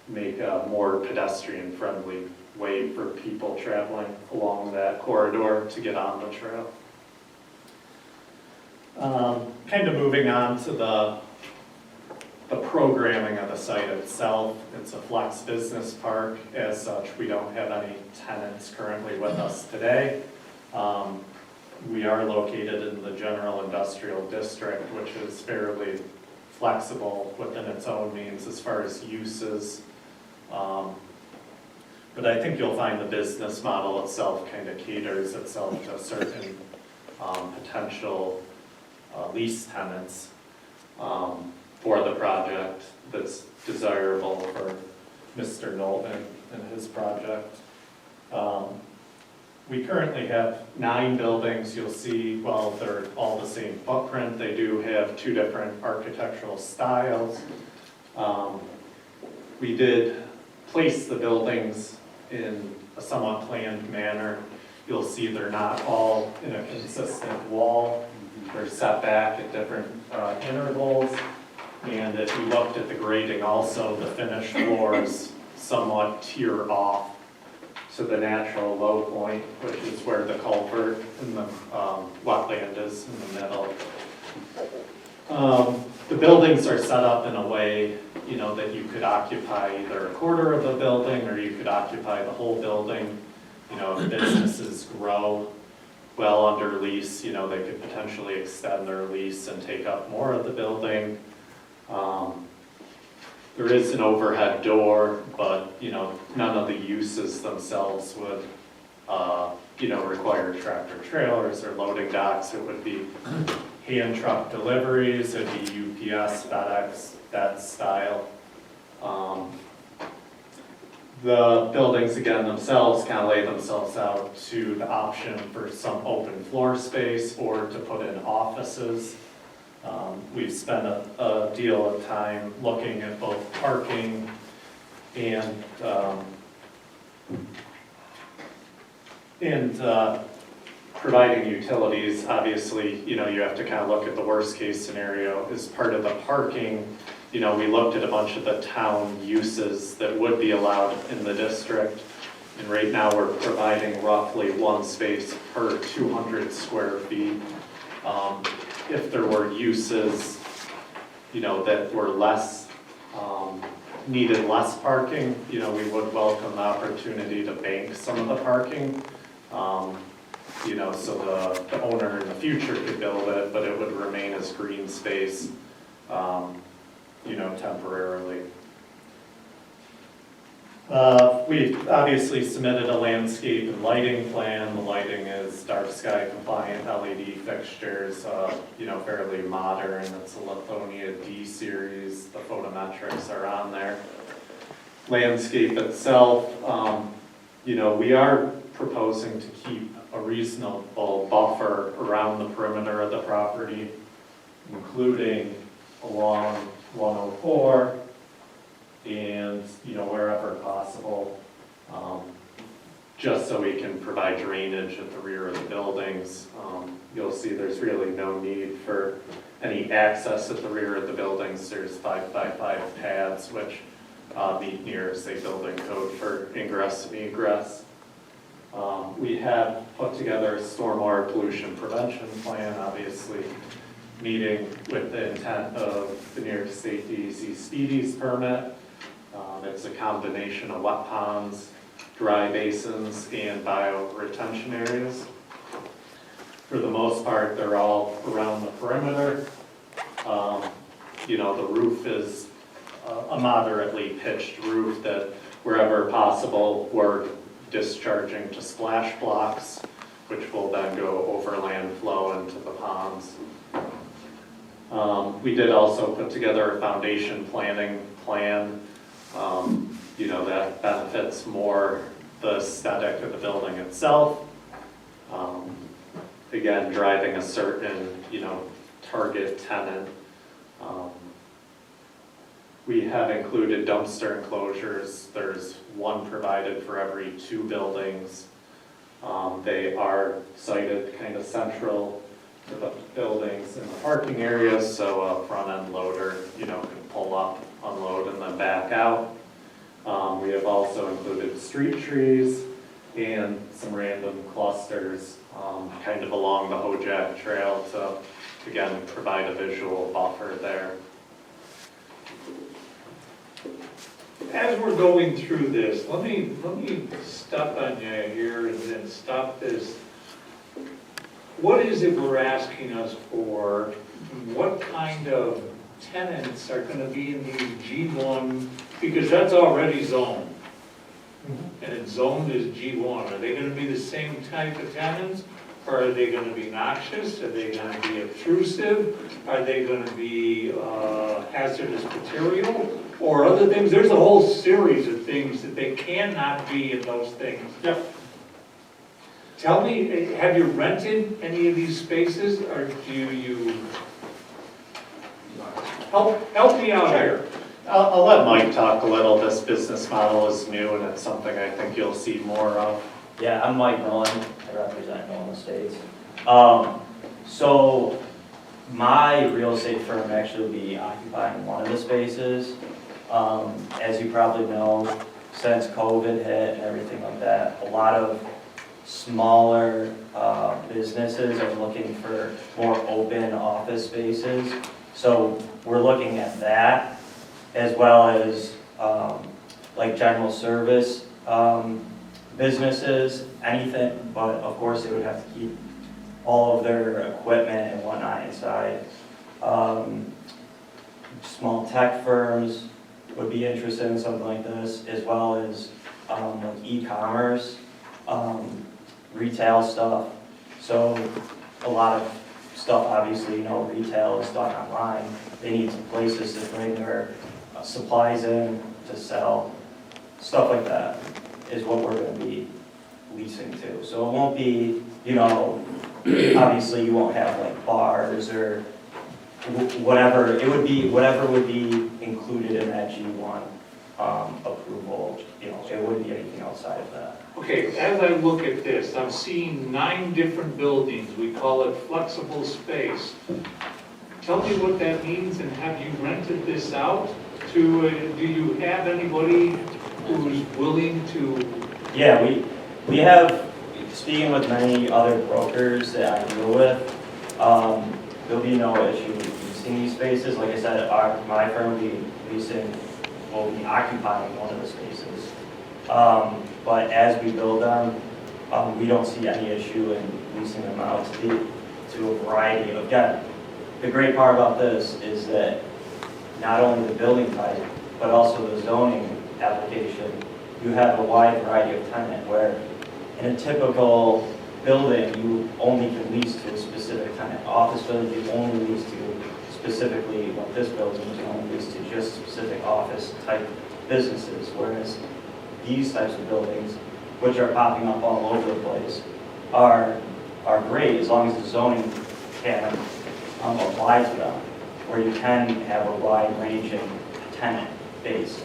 make a more pedestrian-friendly way for people traveling along that corridor to get on the trail. Kind of moving on to the programming of the site itself. It's a flex business park. As such, we don't have any tenants currently with us today. We are located in the general industrial district, which is fairly flexible within its own means as far as uses. But I think you'll find the business model itself kind of caters itself to certain potential lease tenants for the project that's desirable for Mr. Knowlton and his project. We currently have 9 buildings. You'll see, while they're all the same footprint, they do have 2 different architectural styles. We did place the buildings in a somewhat planned manner. You'll see they're not all in a consistent wall. They're set back at different intervals. And if you looked at the grading also, the finished floors somewhat tear off to the natural low point, which is where the culvert in the wetland is in the middle. The buildings are set up in a way, you know, that you could occupy either a quarter of the building or you could occupy the whole building. You know, if businesses grow well under lease, you know, they could potentially extend their lease and take up more of the building. There is an overhead door, but, you know, none of the uses themselves would, you know, require tractor trailers or loading docks. It would be hand truck deliveries, it'd be UPS, FedEx, that style. The buildings, again, themselves kind of lay themselves out to the option for some open floor space or to put in offices. We've spent a deal of time looking at both parking and providing utilities. Obviously, you know, you have to kind of look at the worst case scenario. As part of the parking, you know, we looked at a bunch of the town uses that would be allowed in the district. And right now we're providing roughly 1 space per 200 square feet. If there were uses, you know, that were less, needed less parking, you know, we would welcome the opportunity to bank some of the parking. You know, so the owner in the future could build it, but it would remain as green space, you know, temporarily. We've obviously submitted a landscape and lighting plan. The lighting is dark sky compliant LED fixtures, fairly modern. It's a Lithonia D series. The photometrics are on there. Landscape itself, we are proposing to keep a reasonable buffer around the perimeter of the property, including along 104 and, wherever possible, just so we can provide drainage at the rear of the buildings. You'll see there's really no need for any access at the rear of the buildings. There's 5x5 pads, which meet New York State building code for ingress and egress. We have put together a stormwater pollution prevention plan, obviously meeting with the intent of the New York State DEC speedies permit. It's a combination of wet ponds, dry basins, and bioretention areas. For the most part, they're all around the perimeter. The roof is a moderately pitched roof that wherever possible, we're discharging to splash blocks, which will then go over land flow into the ponds. We did also put together a foundation planning plan, that benefits more the aesthetic of the building itself. Again, driving a certain, target tenant. We have included dumpster enclosures. There's one provided for every 2 buildings. They are sited kind of central to the buildings in the parking areas, so a front-end loader, can pull up, unload, and then back out. We have also included street trees and some random clusters kind of along the Hojack Trail to, again, provide a visual buffer there. As we're going through this, let me stop on you here and then stop this. What is it we're asking us for? What kind of tenants are going to be in these G1? Because that's already zoned. And it's zoned as G1. Are they going to be the same type of tenants? Or are they going to be noxious? Are they going to be obtrusive? Are they going to be hazardous material? Or other things? There's a whole series of things that they cannot be in those things. Yep. Tell me, have you rented any of these spaces, or do you? Help me out here. I'll let Mike talk a little. This business model is new, and it's something I think you'll see more of. Yeah, I'm Mike Nolan. I represent Nolan Estates. So my real estate firm actually will be occupying one of the spaces. As you probably know, since COVID hit and everything like that, a lot of smaller businesses are looking for more open office spaces. So we're looking at that, as well as like general service businesses, anything, but of course they would have to keep all of their equipment and whatnot inside. Small tech firms would be interested in something like this, as well as like e-commerce, retail stuff. So a lot of stuff, obviously, retail is done online. They need some places to bring their supplies in to sell. Stuff like that is what we're going to be leasing to. So it won't be, obviously you won't have like bars or whatever. It would be whatever would be included in that G1 approval. It wouldn't be anything outside of that. Okay, as I look at this, I'm seeing 9 different buildings. We call it flexible space. Tell me what that means, and have you rented this out to, do you have anybody who's willing to? Yeah, we have, speaking with many other brokers that I deal with, there'll be no issue with leasing these spaces. Like I said, my firm will be occupying one of the spaces. But as we build them, we don't see any issue in leasing them out to a variety of, again, the great part about this is that not only the building type, but also the zoning application you have a wide variety of tenant, where in a typical building, you only can lease to a specific tenant. Office building, you only lease to specifically, what this building is only leased to just specific office type businesses, whereas these types of buildings, which are popping up all over the place, are great as long as the zoning can apply to them, where you can have a wide-ranging tenant base.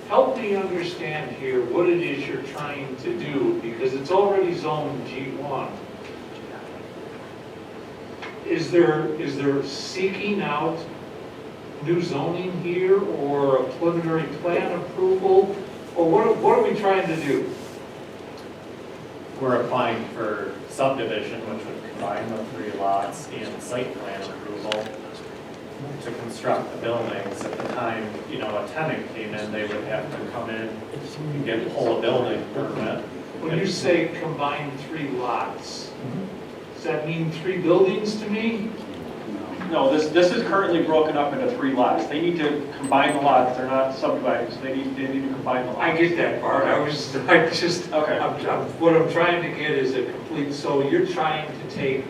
Help me understand here what it is you're trying to do, because it's already zoned G1. Is there seeking out new zoning here, or a preliminary plan approval, or what are we trying to do? We're applying for subdivision, which would combine the 3 lots and site plan approval to construct the buildings. At the time, a tenant came in, they would have to come in and pull a building permit. When you say combine 3 lots, does that mean 3 buildings to me? No, this is currently broken up into 3 lots. They need to combine the lots, they're not subdividing, so they need to combine the lots. I get that part, what I'm trying to get is a complete, so you're trying to take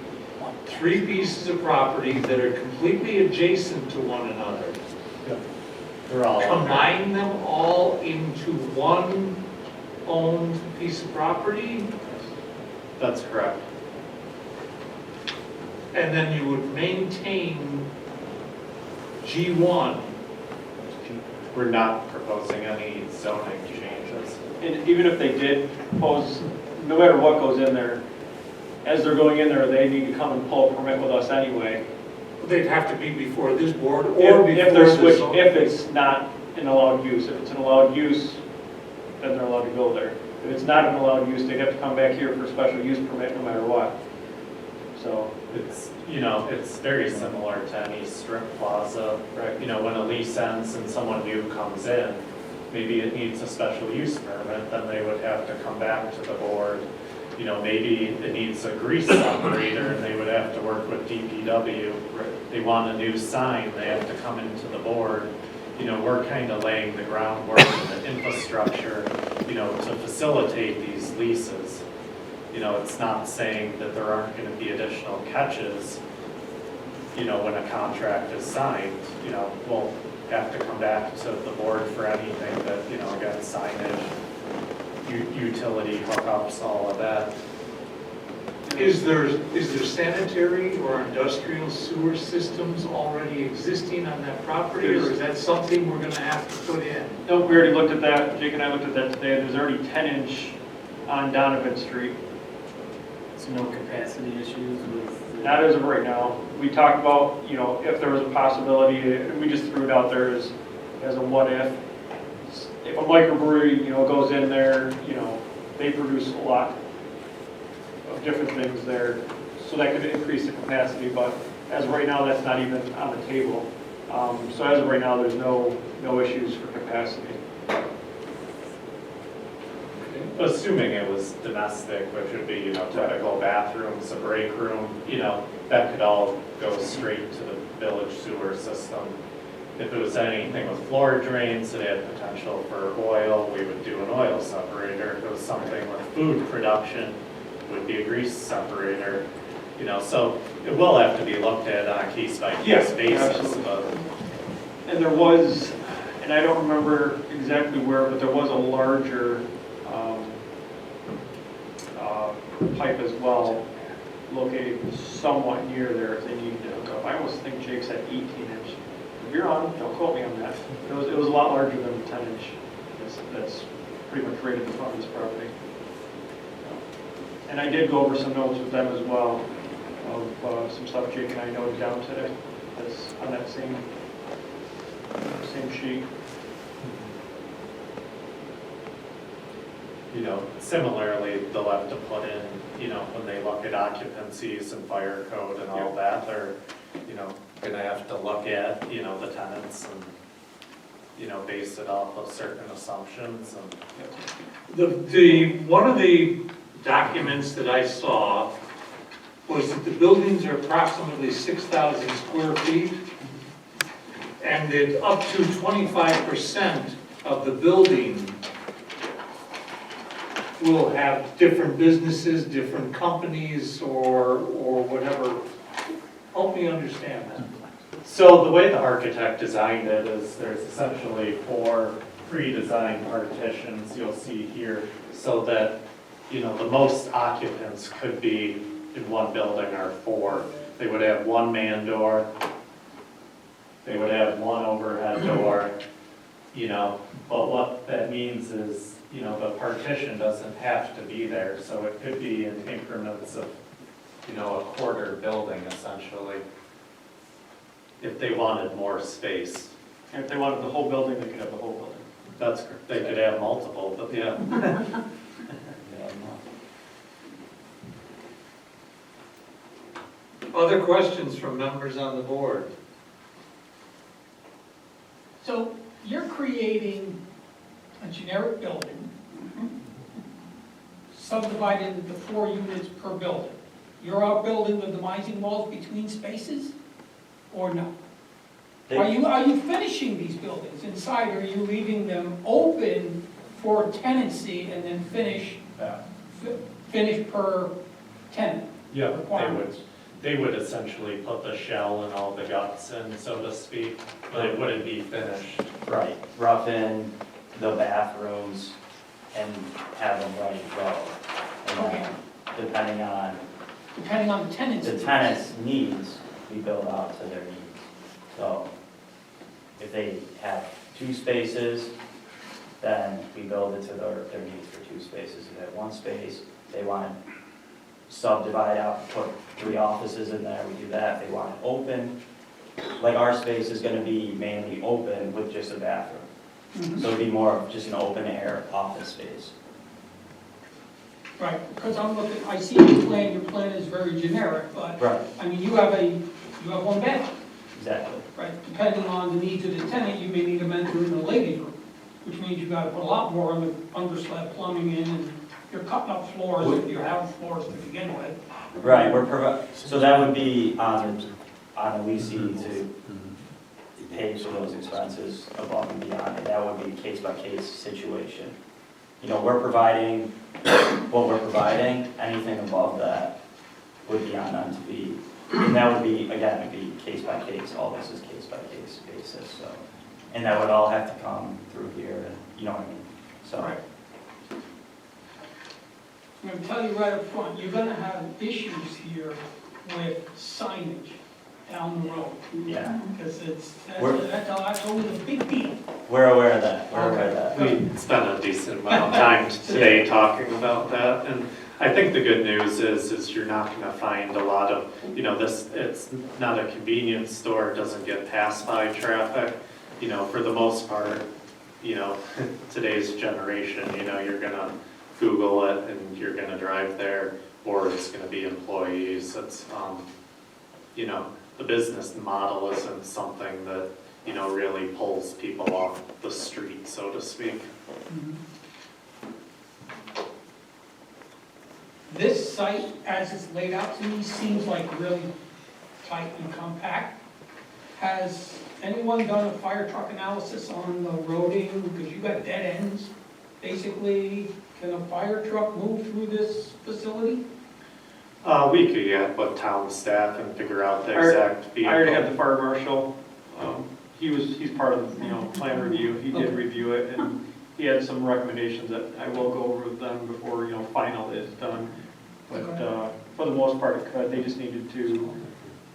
3 pieces of property that are completely adjacent to one another, They're all combine them all into one owned piece of property, That's correct. and then you would maintain G1. We're not proposing any zoning changes. And even if they did propose, no matter what goes in there, as they're going in there, they need to come and pull a permit with us anyway. They'd have to be before this board, or If before they're this. switched, if it's not an allowed use. If it's an allowed use, then they're allowed to go there. If it's not an allowed use, they'd have to come back here for a special use permit no matter what. So, It's very similar to any strip plaza. right. When a lease ends and someone new comes in, maybe it needs a special use permit, then they would have to come back to the board. Maybe it needs a grease operator, and they would have to work with DPW. They want a new sign, they have to come into the board. We're kind of laying the groundwork and the infrastructure, to facilitate these leases. It's not saying that there aren't going to be additional catches, when a contract is signed. We'll have to come back to the board for anything that, again, signage, utility hookups, all of that. Is there sanitary or industrial sewer systems already existing on that property, or is that something we're gonna have to put in? No, we already looked at that. Jake and I looked at that today. There's already 10-inch on Donovan Street. So no capacity issues with? Not as of right now. We talked about, if there was a possibility, and we just threw it out there as a what if. If a microbrewery, goes in there, they produce a lot of different things there. So that could increase the capacity, but as of right now, that's not even on the table. So as of right now, there's no issues for capacity. Assuming it was domestic, which would be, typical bathrooms, a break room, that could all go straight to the village sewer system. If it was anything with floor drains that had potential for oil, we would do an oil separator. If it was something with food production, it would be a grease separator. So it will have to be looked at on a case-by-case basis. Absolutely. And there was, and I don't remember exactly where, but there was a larger pipe as well, located somewhat near there if they needed to hook up. I almost think Jake said 18-inch. If you're on, don't quote me on that. It was a lot larger than the 10-inch. That's pretty much right at the front of this property. And I did go over some notes with them as well of some stuff Jake and I noted down today. That's on that same sheet. Similarly, they'll have to put in, when they look at occupancies and fire code and all that, they're, gonna have to look at, the tenants and, base it off of certain assumptions and. One of the documents that I saw was that the buildings are approximately 6,000 square feet, and that up to 25% of the building will have different businesses, different companies, or whatever. Help me understand that. So the way the architect designed it is there's essentially 4 pre-designed partitions you'll see here, so that, you know, the most occupants could be in one building are 4. They would have 1 man door, they would have 1 overhead door, you know, but what that means is, you know, the partition doesn't have to be there, so it could be in increments of, you know, a quarter building essentially, if they wanted more space. And if they wanted the whole building, they could have the whole building. That's, they could have multiple, but yeah. Other questions from members on the board? So you're creating a generic building, subdivided into 4 units per building. You're outbuilding the demising walls between spaces, or no? Are you finishing these buildings inside, or are you leaving them open for tenancy and then finish per tenant? Yeah, requirements? they would essentially put the shell and all the guts in, so to speak, but it wouldn't be finished. Right, rough in the bathrooms and have them ready to go. And then, depending on the tenants. the tenant's needs, we build out to their needs. So if they have 2 spaces, then we build it to their needs for 2 spaces. If they have 1 space, they want to subdivide out, put 3 offices in there, we do that. If they want it open, like our space is going to be mainly open with just a bathroom. So it'd be more of just an open air office space. Right, because I'm looking, I see your plan is very generic, but, Right, I mean, you have 1 bathroom, exactly. right? Depending on the needs of the tenant, you may need a men's room and a ladies' room, which means you've got to put a lot more on the underslab plumbing in, and you're cutting up floors if you have floors to begin with. Right, so that would be on the leasing to pay for those expenses above and beyond, and that would be a case-by-case situation. You know, we're providing what we're providing, anything above that would be on them to be, and that would be, again, it'd be case-by-case, all this is case-by-case basis, so. And that would all have to come through here, and you know what I mean, so. Right. I'm going to tell you right up front, you're going to have issues here with signage down the road. Yeah. Because that's always a big deal. We're aware of that, we're aware of that. We spent a decent amount of time today talking about that, and I think the good news is you're not going to find a lot of, you know, it's not a convenience store, it doesn't get passed by traffic, you know, for the most part, you know, today's generation, you know, you're going to Google it and you're going to drive there, or it's going to be employees. It's, you know, the business model isn't something that, you know, really pulls people off the street, so to speak. This site, as it's laid out to me, seems like really tight and compact. Has anyone done a fire truck analysis on the roading? Because you've got dead ends, basically. Can a fire truck move through this facility? We could get with town staff and figure out the exact vehicle. I already had the fire marshal. He's part of the, you know, plan review. He did review it, and he had some recommendations that I will go over with them before, you know, final is done. But for the most part, it could. They just needed to,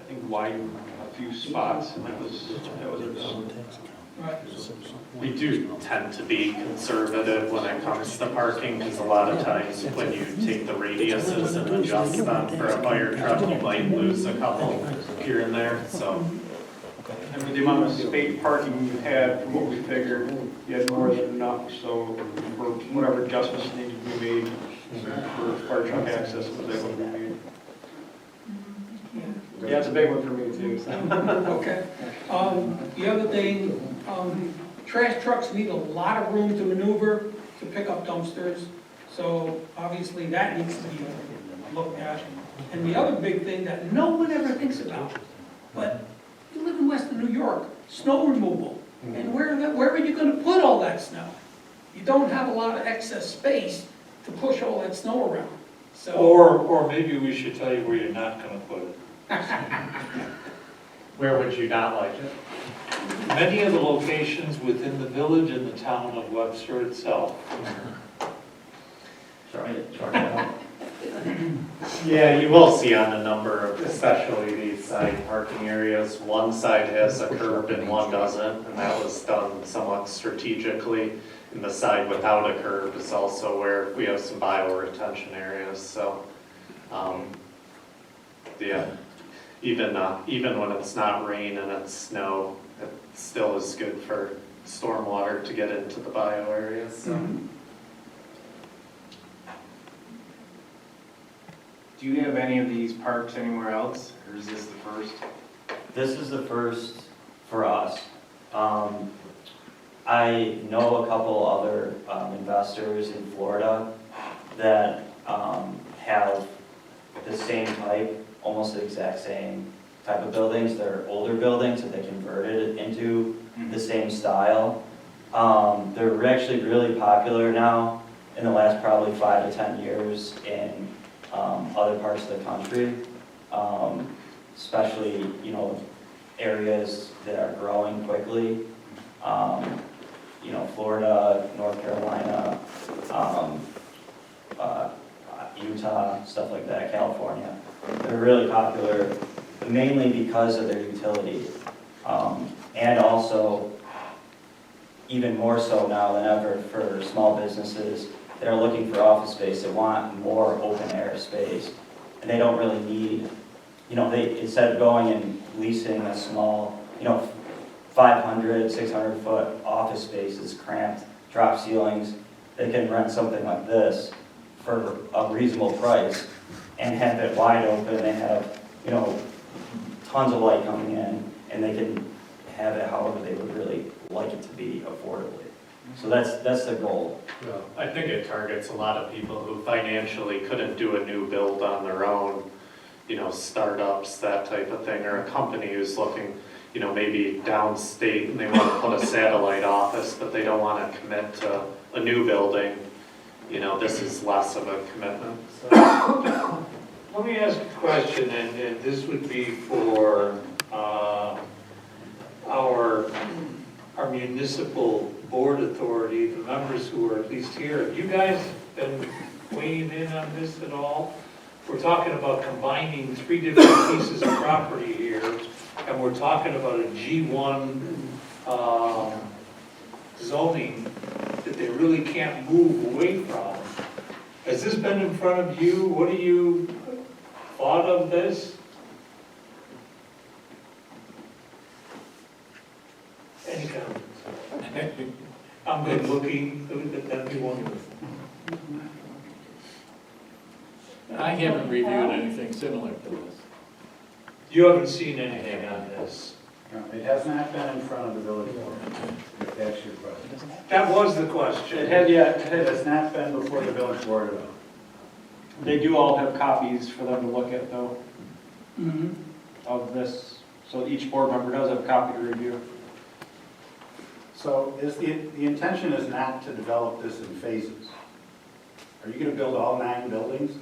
I think, widen a few spots, and that was it. Right. We do tend to be conservative when it comes to parking, because a lot of times when you take the radiuses and adjust them for a fire truck, you might lose a couple here and there, so. I mean, the amount of space parking you had, from what we figured, you had more than enough, so for whatever adjustments needed to be made for fire truck access, was able to be made. Yeah, it's a big one for me too, so. Okay. The other thing, trash trucks need a lot of room to maneuver to pick up dumpsters, so obviously that needs to be looked at. And the other big thing that no one ever thinks about, but you live in West New York, snow removal. And where are you gonna put all that snow? You don't have a lot of excess space to push all that snow around, so. Or maybe we should tell you where you're not gonna put it. Where would you not like it? Many of the locations within the village and the town of Webster itself. Yeah, you will see on a number of, especially these side parking areas, one side has a curb and one doesn't, and that was done somewhat strategically. And the side without a curb is also where we have some bioretention areas, so, yeah. Even when it's not rain and it's snow, it still is good for stormwater to get into the bio areas, so. Do you have any of these parks anywhere else, or is this the first? This is the first for us. I know a couple other investors in Florida that have the same type, almost the exact same type of buildings. They're older buildings that they converted into the same style. They're actually really popular now in the last probably 5 to 10 years in other parts of the country, especially, you know, areas that are growing quickly. You know, Florida, North Carolina, Utah, stuff like that, California. They're really popular, mainly because of their utility. And also, even more so now than ever for small businesses, they're looking for office space. They want more open air space. And they don't really need, you know, instead of going and leasing a small, you know, 500, 600 foot office spaces, cramped, drop ceilings, they can rent something like this for a reasonable price and have it wide open. They have, you know, tons of light coming in, and they can have it however they would really like it to be affordably. So that's the goal. Well, I think it targets a lot of people who financially couldn't do a new build on their own, you know, startups, that type of thing, or a company who's looking, you know, maybe downstate and they want to put a satellite office, but they don't want to commit to a new building. You know, this is less of a commitment. So. Let me ask a question, and this would be for our municipal board authority, the members who are at least here. Have you guys been weighing in on this at all? We're talking about combining 3 different pieces of property here, and we're talking about a G1 zoning that they really can't move away from. Has this been in front of you? What do you thought of this? Any comments? I'm good looking, at everyone. I haven't reviewed anything similar to this. You haven't seen anything on this? No, it has not been in front of the village board, if that's your question. That was the question. It It has not been before the village board at all. They do all have copies for them to look at, though, Mhm. of this. So each board member does have a copy to review. So the intention is not to develop this in phases. Are you going to build all 9 buildings?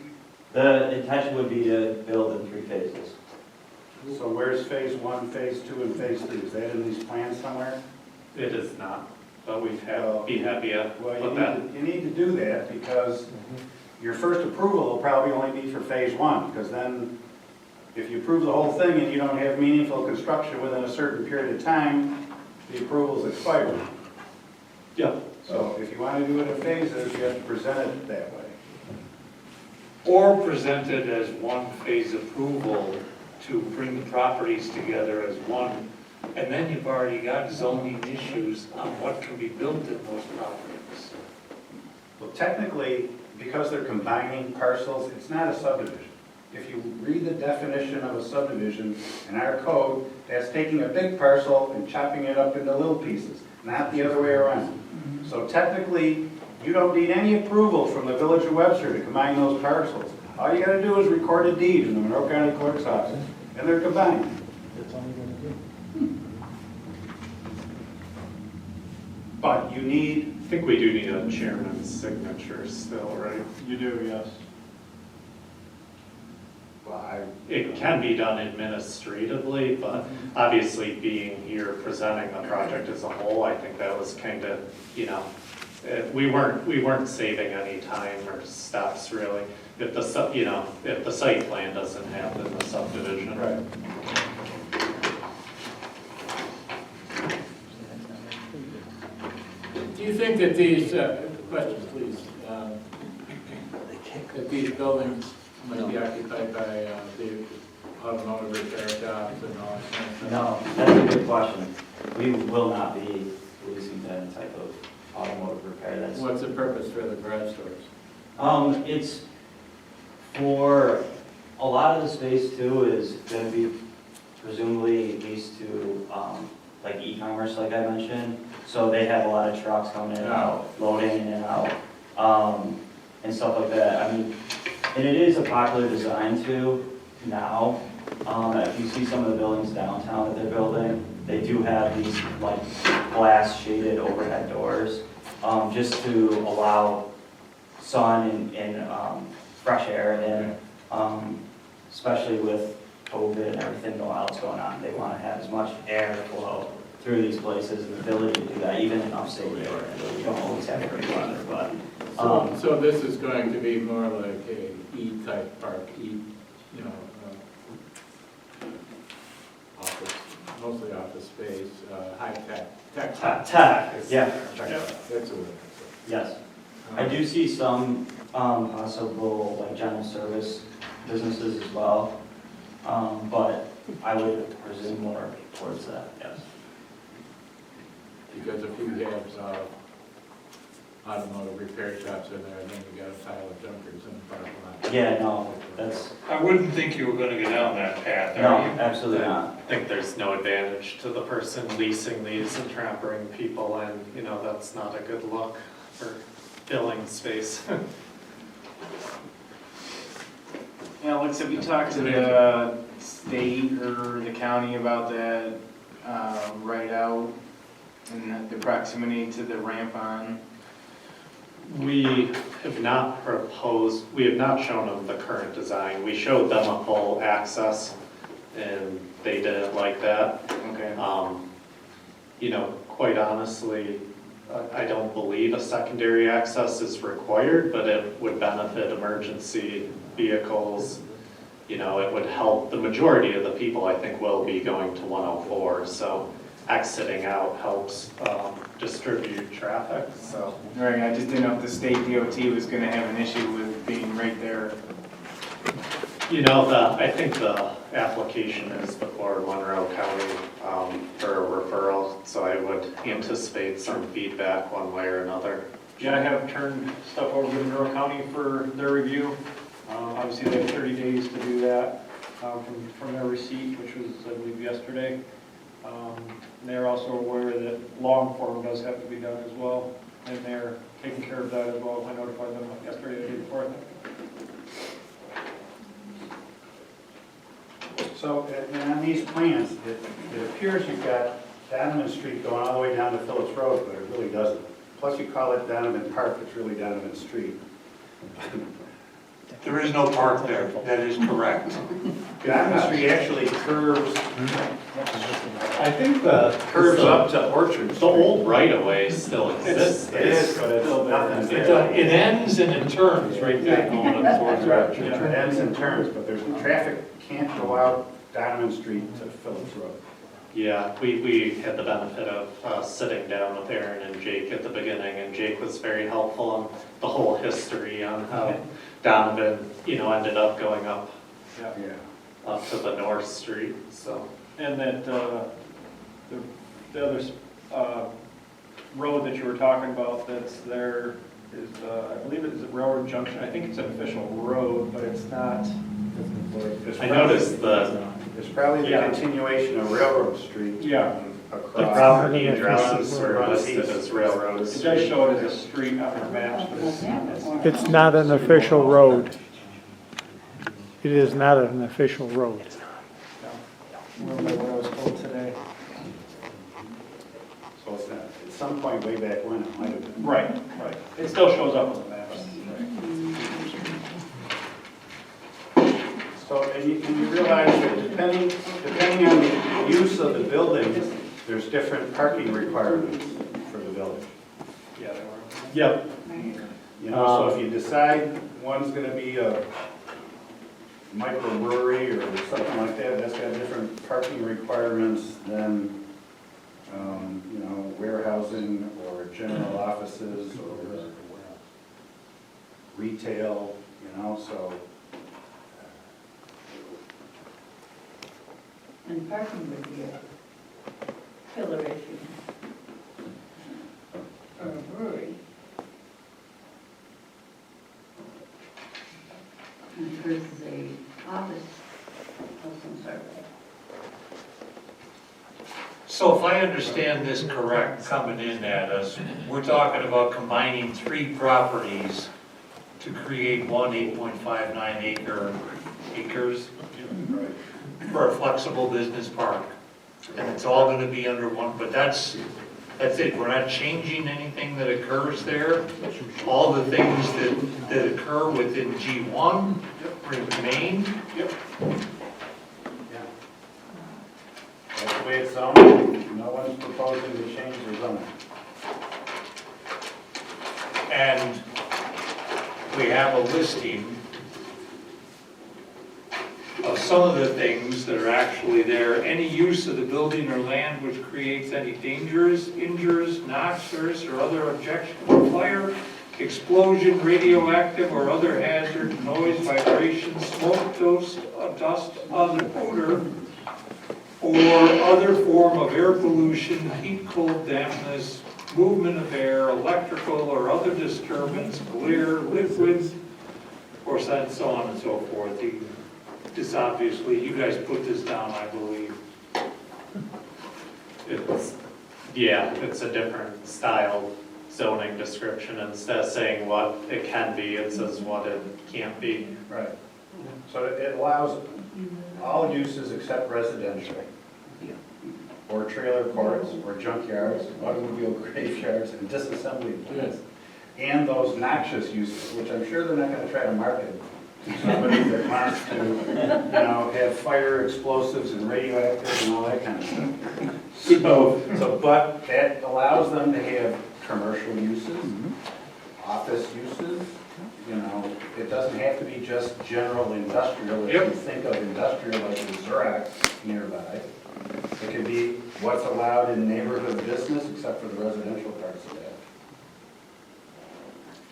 The intention would be to build in 3 phases. So where's phase 1, phase 2, and phase 3? Is that in these plans somewhere? It is not, but be happy to Well, put that. you need to do that because your first approval will probably only be for phase 1, because then if you approve the whole thing and you don't have meaningful construction within a certain period of time, the approval's expired. Yeah. So if you want to do it in phases, you have to present it that way. Or presented as one phase approval to bring the properties together as one. And then you've already got zoning issues on what can be built in those properties. Well, technically, because they're combining parcels, it's not a subdivision. If you read the definition of a subdivision in our code, that's taking a big parcel and chopping it up into little pieces, not the other way around. So technically, you don't need any approval from the Village of Webster to combine those parcels. All you gotta do is record a deed in the Monroe County Clerk's office, and they're combined. But you need, I think we do need a chairman's signature still, right? You do, yes. It can be done administratively, but obviously being here presenting the project as a whole, I think that was kind of, we weren't saving any time or steps really. If if the site plan doesn't happen, the subdivision. Right. Do you think that these, questions please, that these buildings might be occupied by the automotive repair shops and all that kind of stuff? No, that's a good question. We will not be leasing that type of automotive repair. That's What's the purpose for the garage doors? It's for, a lot of the space too is gonna be presumably leased to, like e-commerce, like I mentioned. So they have a lot of trucks coming in and out, loading in and out, and stuff like that. I mean, and it is a popular design too now. If you see some of the buildings downtown that they're building, they do have these like glass shaded overhead doors, just to allow sun and fresh air in, especially with COVID and everything else going on. They want to have as much air flow through these places and the ability to do that, even in upstate New York. We don't always have great weather, but. So this is going to be more like a E-type park, office, mostly office space, high-tech. Tech, yeah. That's a word. Yes. I do see some possible like general service businesses as well, but I would presume more towards that, yes. Because if you have automotive repair shops in there, then you got a pile of junkers in the parking lot. Yeah, no, that's, I wouldn't think you were gonna go down that path, no, are you? absolutely I not. think there's no advantage to the person leasing these and trying to bring people in, that's not a good look for filling space. Alex, have you talked to the state or the county about that right out and the proximity to the ramp on? We have not shown them the current design. We showed them a full access and they didn't like that. Okay. Quite honestly, I don't believe a secondary access is required, but it would benefit emergency vehicles. It would help, the majority of the people I think will be going to 104, so exiting out helps distribute traffic, so. Right, I just didn't know if the state DOT was gonna have an issue with being right there. I think the application is before Monroe County for a referral, so I would anticipate some feedback one way or another. Yeah, I have turned stuff over to Monroe County for their review. Obviously, they have 30 days to do that from their receipt, which was, I believe, yesterday. They're also aware that long form does have to be done as well, and they're taking care of that as well. I notified them yesterday, the day before, I think. so, and on these plans, it appears you've got Donovan Street going all the way down to Phillips Road, but it really doesn't. Plus you call it Donovan Park, it's really Donovan Street. There is no park there, that is correct. Donovan Street actually curves I think curves up to Orchard the Street. old right-of-way still exists. It is, but it's nothing It there. ends and it turns right there going up towards It Orchard. ends and turns, but there's traffic can't go out Donovan Street to Phillips Road. Yeah, we had the benefit of sitting down with Aaron and Jake at the beginning, and Jake was very helpful on the whole history on how Donovan, ended up going up Yeah. up to the North Street, so. And that the other road that you were talking about that's there is, I believe it is a railroad junction. I think it's an official road, but it's not. I noticed There's probably the continuation of Railroad Street. Yeah. the Across. property addresses were listed as railroads. It does show it as a street on our maps, but it's It's not an official road. It is not an official road. what I was told today. So it's some point way back when it might have been. Right. It still shows up on the maps. So, and you realize that depending on the use of the building, there's different parking requirements for the village. Yeah, they were. Yep. You know, so if you decide one's gonna be a microbrewery or something like that, that's got different parking requirements than, you know, warehousing or general offices or retail, you know, so. And parking would be a killer issue for a brewery. Versus a office of some sort. So if I understand this correct, coming in at us, we're talking about combining 3 properties to create one 8.59 acres for a flexible business park. And it's all gonna be under one, but that's it, we're not changing anything that occurs there. All the things that occur within G1 remain. Yep. Yeah. That's the way it's zoned. No one's proposing to change the zoning. And we have a listing of some of the things that are actually there. Any use of the building or land which creates any dangers, injures, noxious, or other objectionable fire, explosion, radioactive, or other hazard, noise, vibration, smoke, dust, other odor, or other form of air pollution, heat, cold, dampness, movement of air, electrical or other disturbance, glare, liquids, or so on and so forth. This obviously, you guys put this down, I believe. It's a different style zoning description. Instead of saying what it can be, it says what it can't be. Right. So it allows all uses except residential, or trailer courts, or junkyards, automobile graveyards, and disassembly plants, and those noxious uses, which I'm sure they're not going to try to market to somebody that wants to, you know, have fire, explosives, and radioactive and all that kind of stuff. But that allows them to have commercial uses, office uses. You know, it doesn't have to be just general industrial. If you think of industrial like the Xerox nearby, it could be what's allowed in neighborhood business, except for the residential parts of that.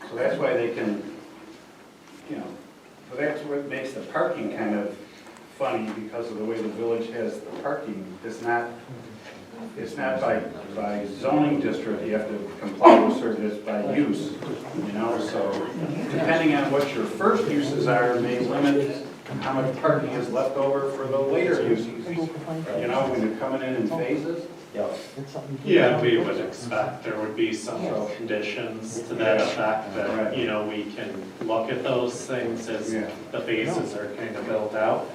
So that's why they can, you know, so that's what makes the parking kind of funny, because of the way the village has the parking. It's not by zoning district, you have to comply with certain, it's by use, you know, so depending on what your first uses are may limit how much parking is left over for the later uses, you know, when you're coming in phases. Yeah, we would expect there would be some conditions to that effect that, you know, we can look at those things as the phases are kind of built out.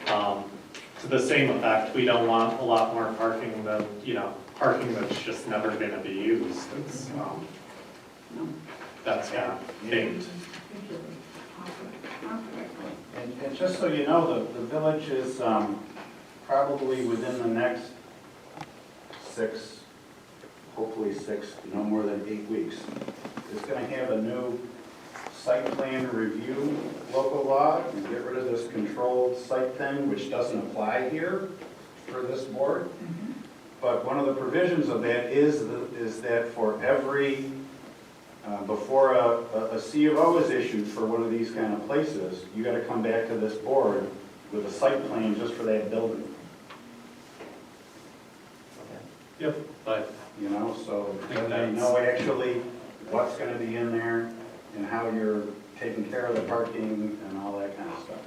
To the same effect, we don't want a lot more parking than, you know, parking that's just never gonna be used. It's, that's not baked. And just so you know, the village is probably within the next 6, hopefully 6, no more than 8 weeks, is going to have a new site plan review local law and get rid of this controlled site thing, which doesn't apply here for this board. But one of the provisions of that is that for every, before a C of O is issued for one of these kind of places, you got to come back to this board with a site plan just for that building. Yep, but you know, so then they know actually what's going to be in there and how you're taking care of the parking and all that kind of stuff.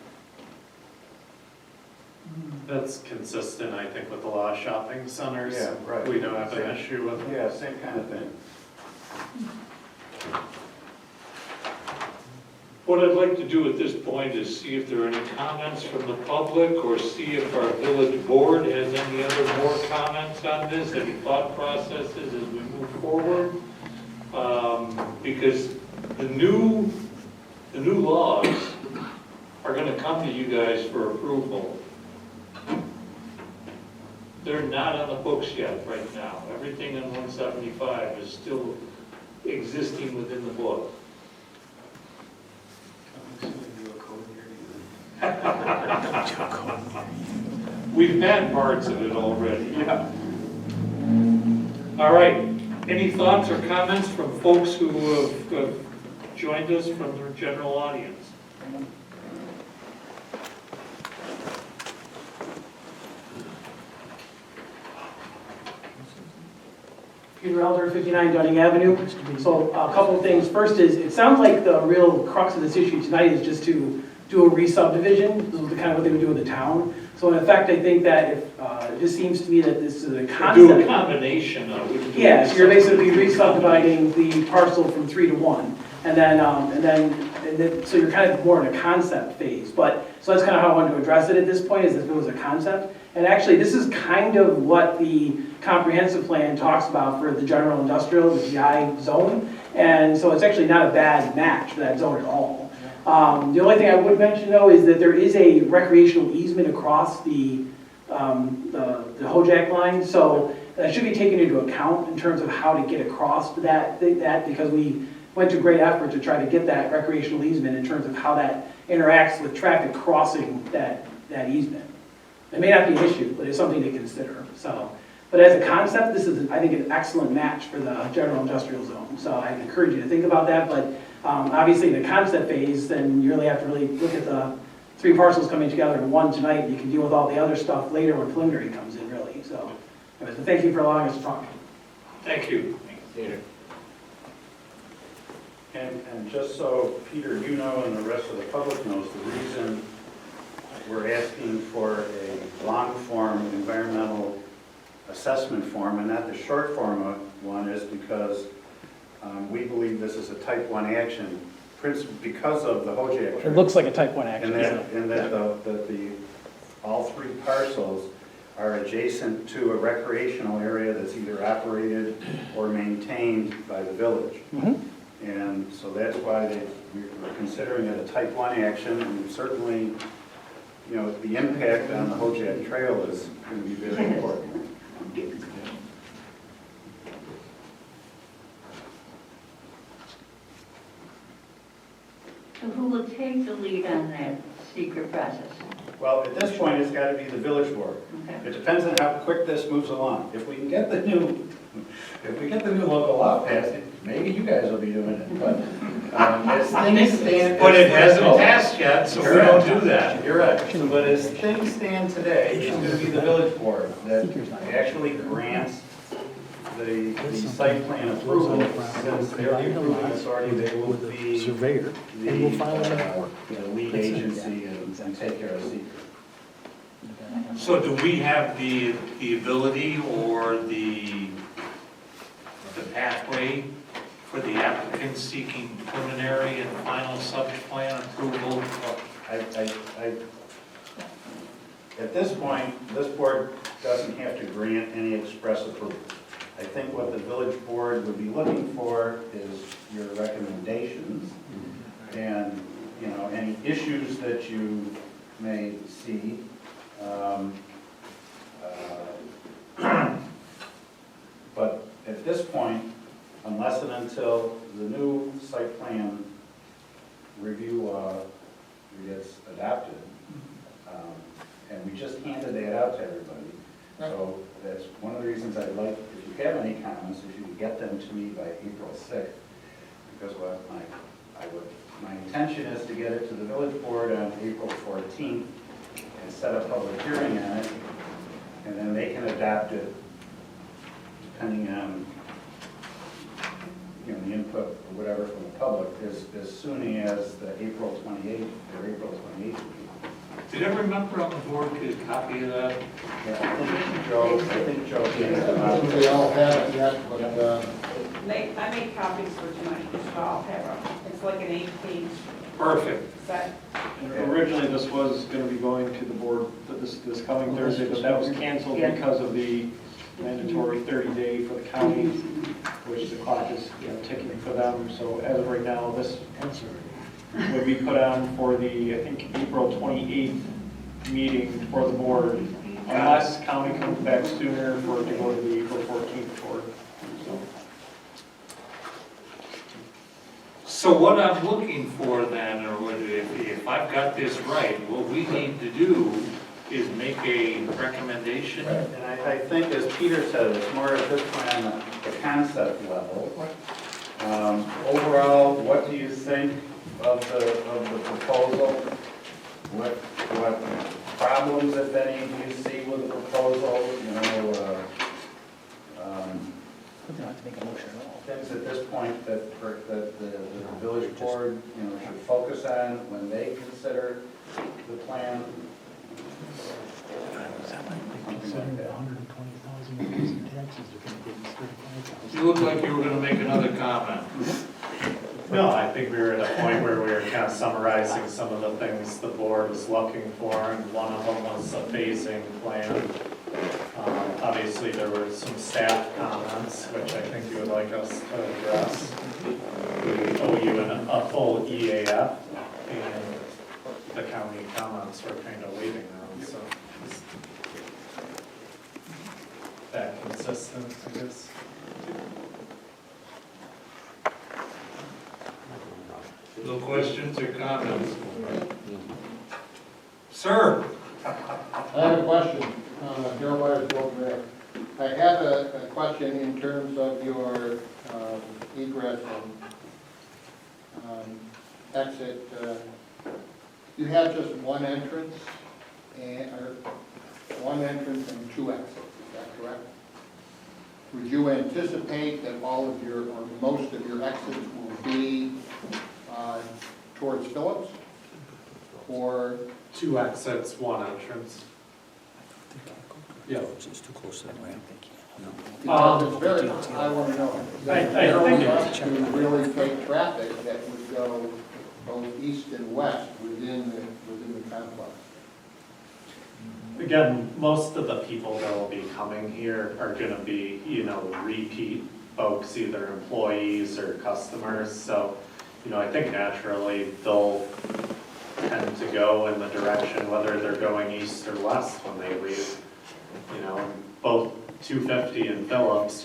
that's consistent, I think, with a lot of shopping centers. Yeah, right. We don't have an issue with. Yeah, same kind of thing. What I'd like to do at this point is see if there are any comments from the public, or see if our village board has any other more comments on this, any thought processes as we move forward. Because the new laws are gonna come to you guys for approval. They're not on the books yet right now. Everything in 175 is still existing within the book. We've had parts of it already. Yeah. All right, any thoughts or comments from folks who have joined us from the general audience? Peter Elder, 59 Dunning Avenue. So a couple of things. First is, it sounds like the real crux of this issue tonight is just to do a re-subdivision. This is kind of what they would do in the town. So in effect, I think that if, it just seems to me that this is a concept. Do a combination of it. Yeah, so you're basically re-subdividing the parcel from 3 to 1. And then, so you're kind of more in a concept phase. But, so that's kind of how I wanted to address it at this point, is if it was a concept. And actually, this is kind of what the comprehensive plan talks about for the general industrial, the GI zone. And so it's actually not a bad match for that zone at all. The only thing I would mention, though, is that there is a recreational easement across the Hojack line. So that should be taken into account in terms of how to get across to that because we went to great effort to try to get that recreational easement in terms of how that interacts with traffic crossing that easement. It may not be an issue, but it's something to consider. So, but as a concept, this is, I think, an excellent match for the general industrial zone. So I encourage you to think about that. But obviously, in the concept phase, then you really have to really look at the 3 parcels coming together in one tonight. You can deal with all the other stuff later when preliminary comes in, really. So, anyway, so thank you for allowing us to talk. Thank you. Peter. And just so Peter, you know, and the rest of the public knows, the reason we're asking for a long-form environmental assessment form and not the short form one is because we believe this is a type 1 action, because of the Hojack. It looks like a type 1 action. And that all 3 parcels are adjacent to a recreational area that's either operated or maintained by the village. And so that's why we're considering it a type 1 action, and certainly, you know, the impact on the Hojack Trail is going to be very important. So who will take the lead on that secret process? Well, at this point, it's got to be the village board. Okay. It depends on how quick this moves along. If we can get the new local law passed, maybe you guys will be doing it. But as things stand, But it hasn't passed yet, so we don't do that. You're right. So, but as things stand today, it's going to be the village board that actually grants the site plan approval. Since they're the approving authority, they will be Surveyor. the lead agency and take care of secret. So do we have the ability or the pathway for the applicant seeking preliminary and final sub-plan approval? At this point, this board doesn't have to grant any express approval. I think what the village board would be looking for is your recommendations and, you know, any issues that you may see. But at this point, unless and until the new site plan review law gets adopted, and we just handed that out to everybody. So that's one of the reasons I'd like, if you have any comments, if you could get them to me by April 6th, because what my intention is to get it to the village board on April 14th and set a public hearing on it, and then they can adopt it depending on, you know, the input or whatever from the public as soon as the April 28th or April 28th. Did every member on the board get a copy of that? Yeah, I think Joe came I think they all have it yet, but, I made copies for tonight, so I'll have it's like an 8-page Perfect. And originally, this was going to be going to the board this coming Thursday, but that was canceled because of the mandatory 30-day for the county, which the clock is ticking for them. So as of right now, this would be put on for the, I think, April 28th meeting for the board, unless county comes back sooner for it to go to the April 14th board. So what I'm looking for then, or what, if I've got this right, what we need to do is make a recommendation. And I think, as Peter said, it's more at this point on the concept level. Overall, what do you think of the proposal? What problems, if any, do you see with the proposal? Things at this point that the village board, should focus on when they consider the plan. You look like you were gonna make another comment. No, I think we were at a point where we were kind of summarizing some of the things the board was looking for, and one of them was a phasing plan. Obviously, there were some staff comments, which I think you would like us to address. We owe you a full EAF, and the county comments were kind of waiting on, so is that consistent, I guess? No questions or comments? Sir? I have a question. Joe Myers, Webster. I had a question in terms of your egress and exit. You have just one entrance and two exits, is that correct? Would you anticipate that all of your, or most of your exits will be towards Phillips? Or 2 exits, 1 entrance. Yeah. It's too close to the ramp. It's very, I want to know. I think it's to really take traffic that would go both east and west within the complex. Again, most of the people that will be coming here are gonna be, repeat folks, either employees or customers. So, I think naturally they'll tend to go in the direction, whether they're going east or west when they leave. Both 250 and Phillips,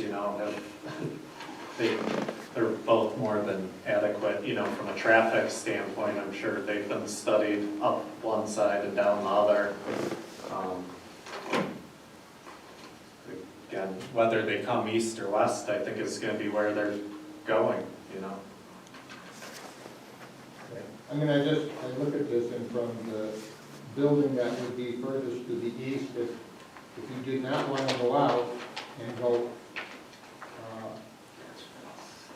they're both more than adequate, from a traffic standpoint. I'm sure they've been studied up one side and down the other. Again, whether they come east or west, I think is going to be where they're going, I mean, I look at this and from the building that would be furthest to the east, if you did not want to go out and go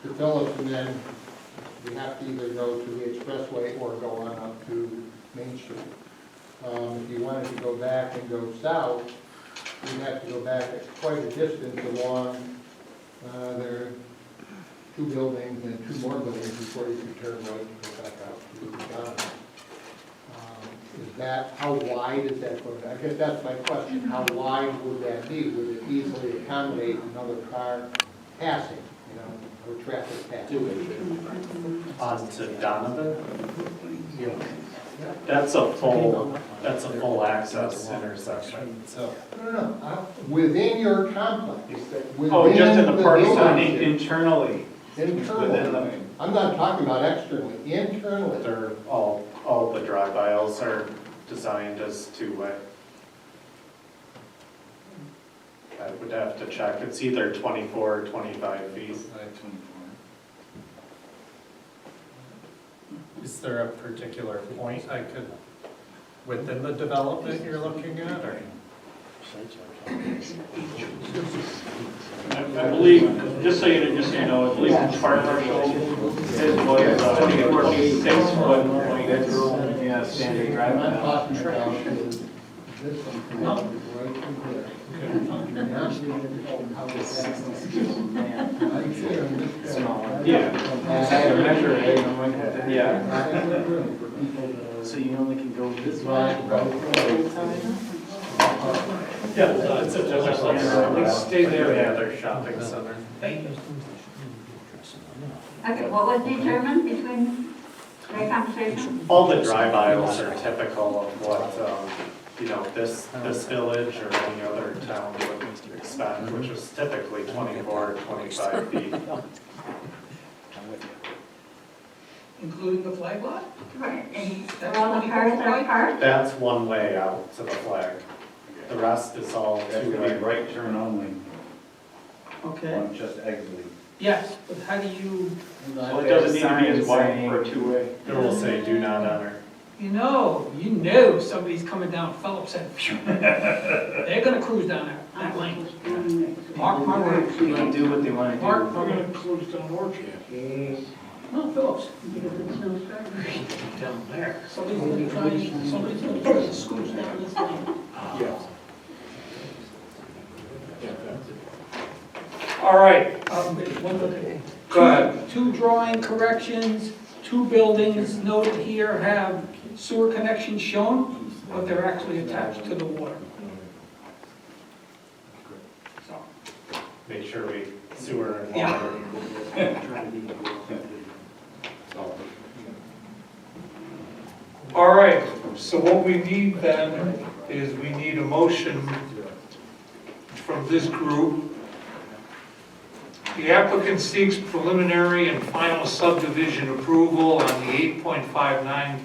to Phillips, and then you have to either go to the expressway or go on up to Main Street. If you wanted to go back and go south, you'd have to go back quite a distance along there are 2 buildings and 2 more buildings before you could turn right and go back out to the bottom. Is that, how wide is that going to be? I guess that's my question. How wide would that be? Would it easily accommodate another car passing, or traffic passing? Onto Donovan? That's a full access intersection, so. No. Within your complex. Just in the parking lot, internally. Internally. I'm not talking about externally, internally. They're all the drive aisles are designed as 2-way. I would have to check. It's either 24 or 25 feet. Is there a particular point within the development you're looking at, or? I believe, just so you know, I believe the fire marshal is was 26 foot. Yeah, standard drive. I'm talking about this one, right through there. Yeah. Yeah. So you only can go this way? Yeah, it's a typical, Let's stay there. Yeah, their shopping center. Okay, what was determined between their conversation? All the drive aisles are typical of what, this village or any other town would expect, which is typically 24 to 25 feet. Including the flag lot? Right, and That's all the 24 cars that are feet? parked? That's one way out to the flag. The rest is all That's gonna be two-way. right turn only, Okay, one just exiting. yes, but how do you, Well, it doesn't need to be as wide for a two-way. It will say do not enter. you know somebody's coming down Phillips and phew, they're gonna cruise down that lane. Mark my words. They do what they want to do. Mark, we're gonna close down Orchard. No, Phillips, Because it's no starting. down there. Somebody's gonna try to scoot down this lane. Yes. All right, One other thing. go ahead. Two drawing corrections, two buildings noted here have sewer connections shown, but they're actually attached to the water. So, Make sure we sewer and Yeah. water. All right, so what we need then is we need a motion from this group. The applicant seeks preliminary and final subdivision approval on the 8.59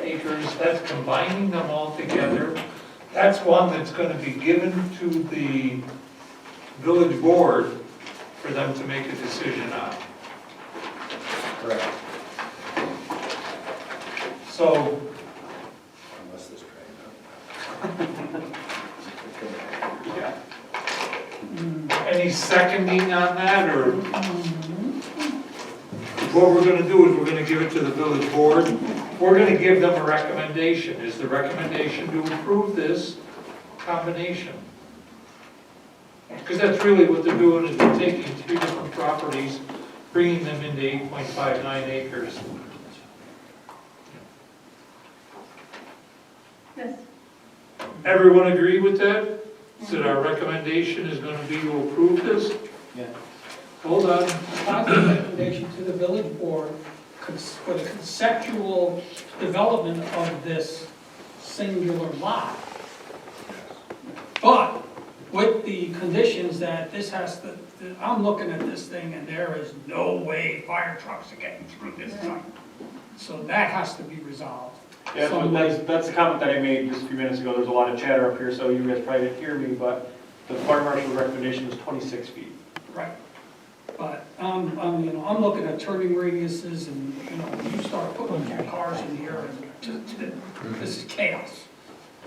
acres. That's combining them all together. That's one that's going to be given to the village board for them to make a decision on. Correct. So, Unless this train. any seconding on that, or? What we're gonna do is we're gonna give it to the village board. We're gonna give them a recommendation. Is the recommendation to approve this combination? Because that's really what they're doing, is they're taking three different properties, bringing them into 8.59 acres. Yes. Everyone agree with that? That our recommendation is gonna be to approve this? Yeah. Hold on. positive recommendation to the village board for the conceptual development of this singular lot. But with the conditions that this has to, I'm looking at this thing and there is no way fire trucks are getting through this thing. So that has to be resolved. Yeah, so that's the comment that I made just a few minutes ago. There's a lot of chatter up here, so you guys probably didn't hear me, but the fire marshal's recommendation was 26 feet. Right. But, I'm looking at turning radiuses and, you start putting your cars in here and this is chaos.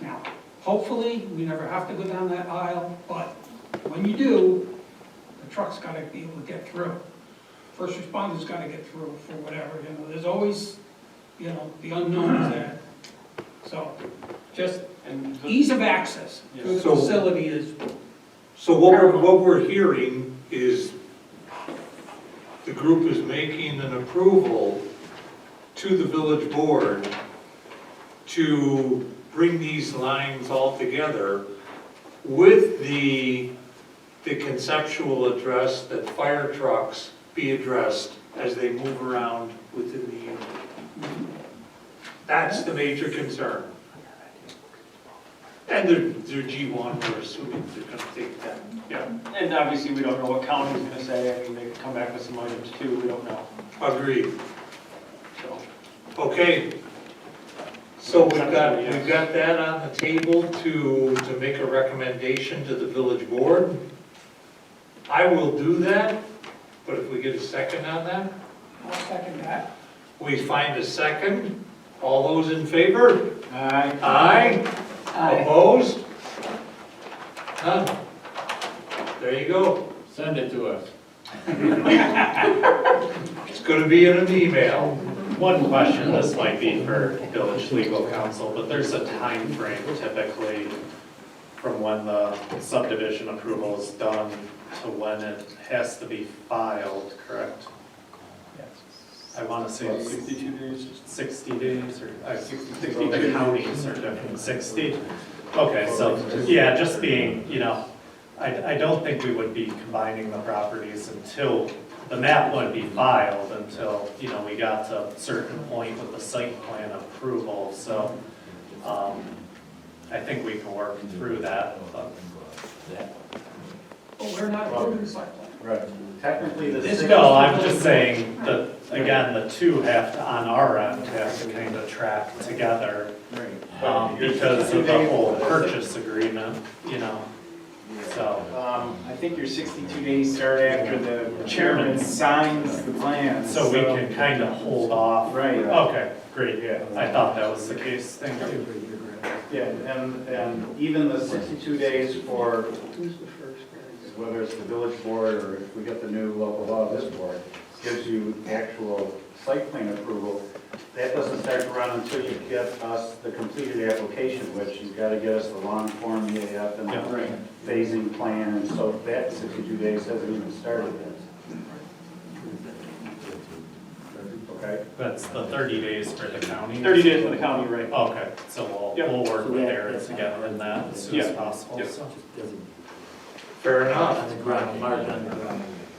Now, hopefully, we never have to go down that aisle, but when you do, the truck's gotta be able to get through. First responders gotta get through for whatever, there's always, the unknown is there. So, just And ease of access to the So- facility is, So what we're hearing is the group is making an approval to the village board to bring these lines all together with the conceptual address that fire trucks be addressed as they move around within the unit. That's the major concern. And their G1, we're assuming they're gonna take that, yeah. And obviously, we don't know what county's gonna say. I mean, they could come back with some items too. We don't know, Agreed. so. Okay. So we've got that on the table to make a recommendation to the village board. I will do that, but if we get a second on that, I'll second that. we find a second. All those in favor? Aye. Aye. Opposed? None. There you go. Send it to us. It's gonna be in an email. One question, this might be for village legal counsel, but there's a time frame typically from when the subdivision approval is done to when it has to be filed, correct? I want to say it's 62 days. 60 days, or the counties are different, 60? Okay, so, yeah, just being, I don't think we would be combining the properties until, the map wouldn't be filed until, we got to a certain point with the site plan approval, so, I think we can work through that, but. But we're not approving the site plan. Right. Technically, the No, I'm just saying that, again, the two have to, on our end, have to kind of track together. Because of the whole purchase agreement, so. I think your 62 days start after the chairman signs the plan. So we can kind of hold off. Right. Okay, great, I thought that was the case, thank you. Yeah, and even the 62 days for, whether it's the village board or if we get the new local law, this board, gives you actual site plan approval. That doesn't start to run until you get us the completed application, which you've got to get us the long form EAF and the phasing plan, and so that 62 days hasn't even started yet. Okay? That's the 30 days for the county? 30 days for the county, right. Okay, so we'll work with Aaron to get in that as soon as Yeah. possible, Yep. so. Fair enough.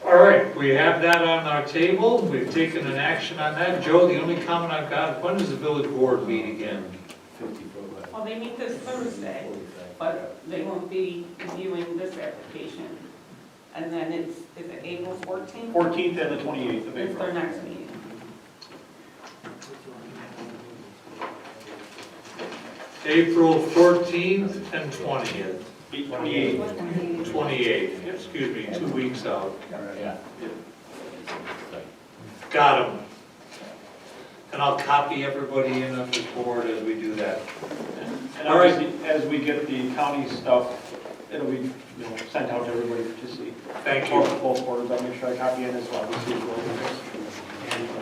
All right, we have that on our table, we've taken an action on that. Joe, the only comment I've got, when does the village board meet again? Well, they meet this Thursday, but they won't be reviewing this application. And then is it April 14th? 14th and the 28th of Is April. their next meeting. April 14th and 20th. 28th. 28th, excuse me, 2 weeks out. Got 'em. And I'll copy everybody in on this board as we do that. And All right. obviously, as we get the county stuff, it'll be, sent out to everybody to see. Thank you. Both boards, I'll make sure I copy in as well, to see as well. And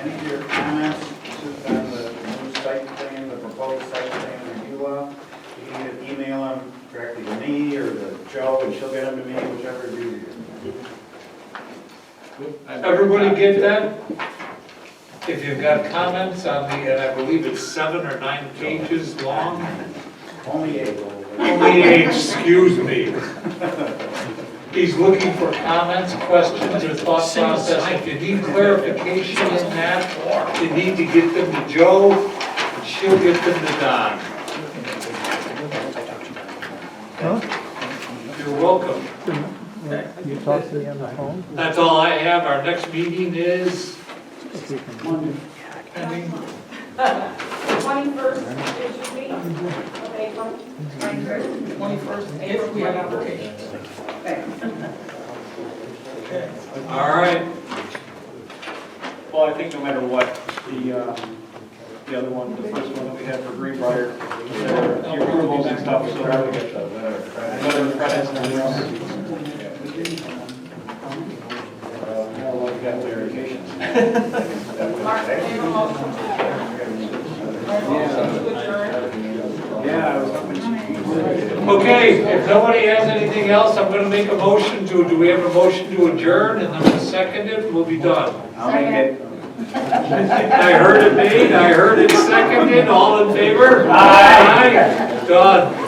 any of your comments on the new site plan, the proposed site plan review law, you can either email them directly to me or to Joe, and she'll get them to me, whichever you do. Everybody get that? If you've got comments on the, and I believe it's 7 or 9 pages long. Only 8. Only 8, excuse me. He's looking for comments, questions, or thought process. If you need clarification in that, you need to get them to Joe, and she'll get them to Don. You're welcome. You talk to me on the phone? That's all I have. Our next meeting is The 21st is your meeting of April. 21st, if we have applications. all right. Well, I think no matter what, the other one, the first one that we had for Greenbrier, the approvals and stuff, so letter of credits and everything else. Now we've got clarifications. Mark, do you have a motion to adjourn? Yeah, I was hoping to. Okay, if nobody has anything else, I'm going to make a motion to, do we have a motion to adjourn? And then we'll second it, we'll be done. I'll make it. I heard it made, I heard it seconded, all in favor? Aye. Done.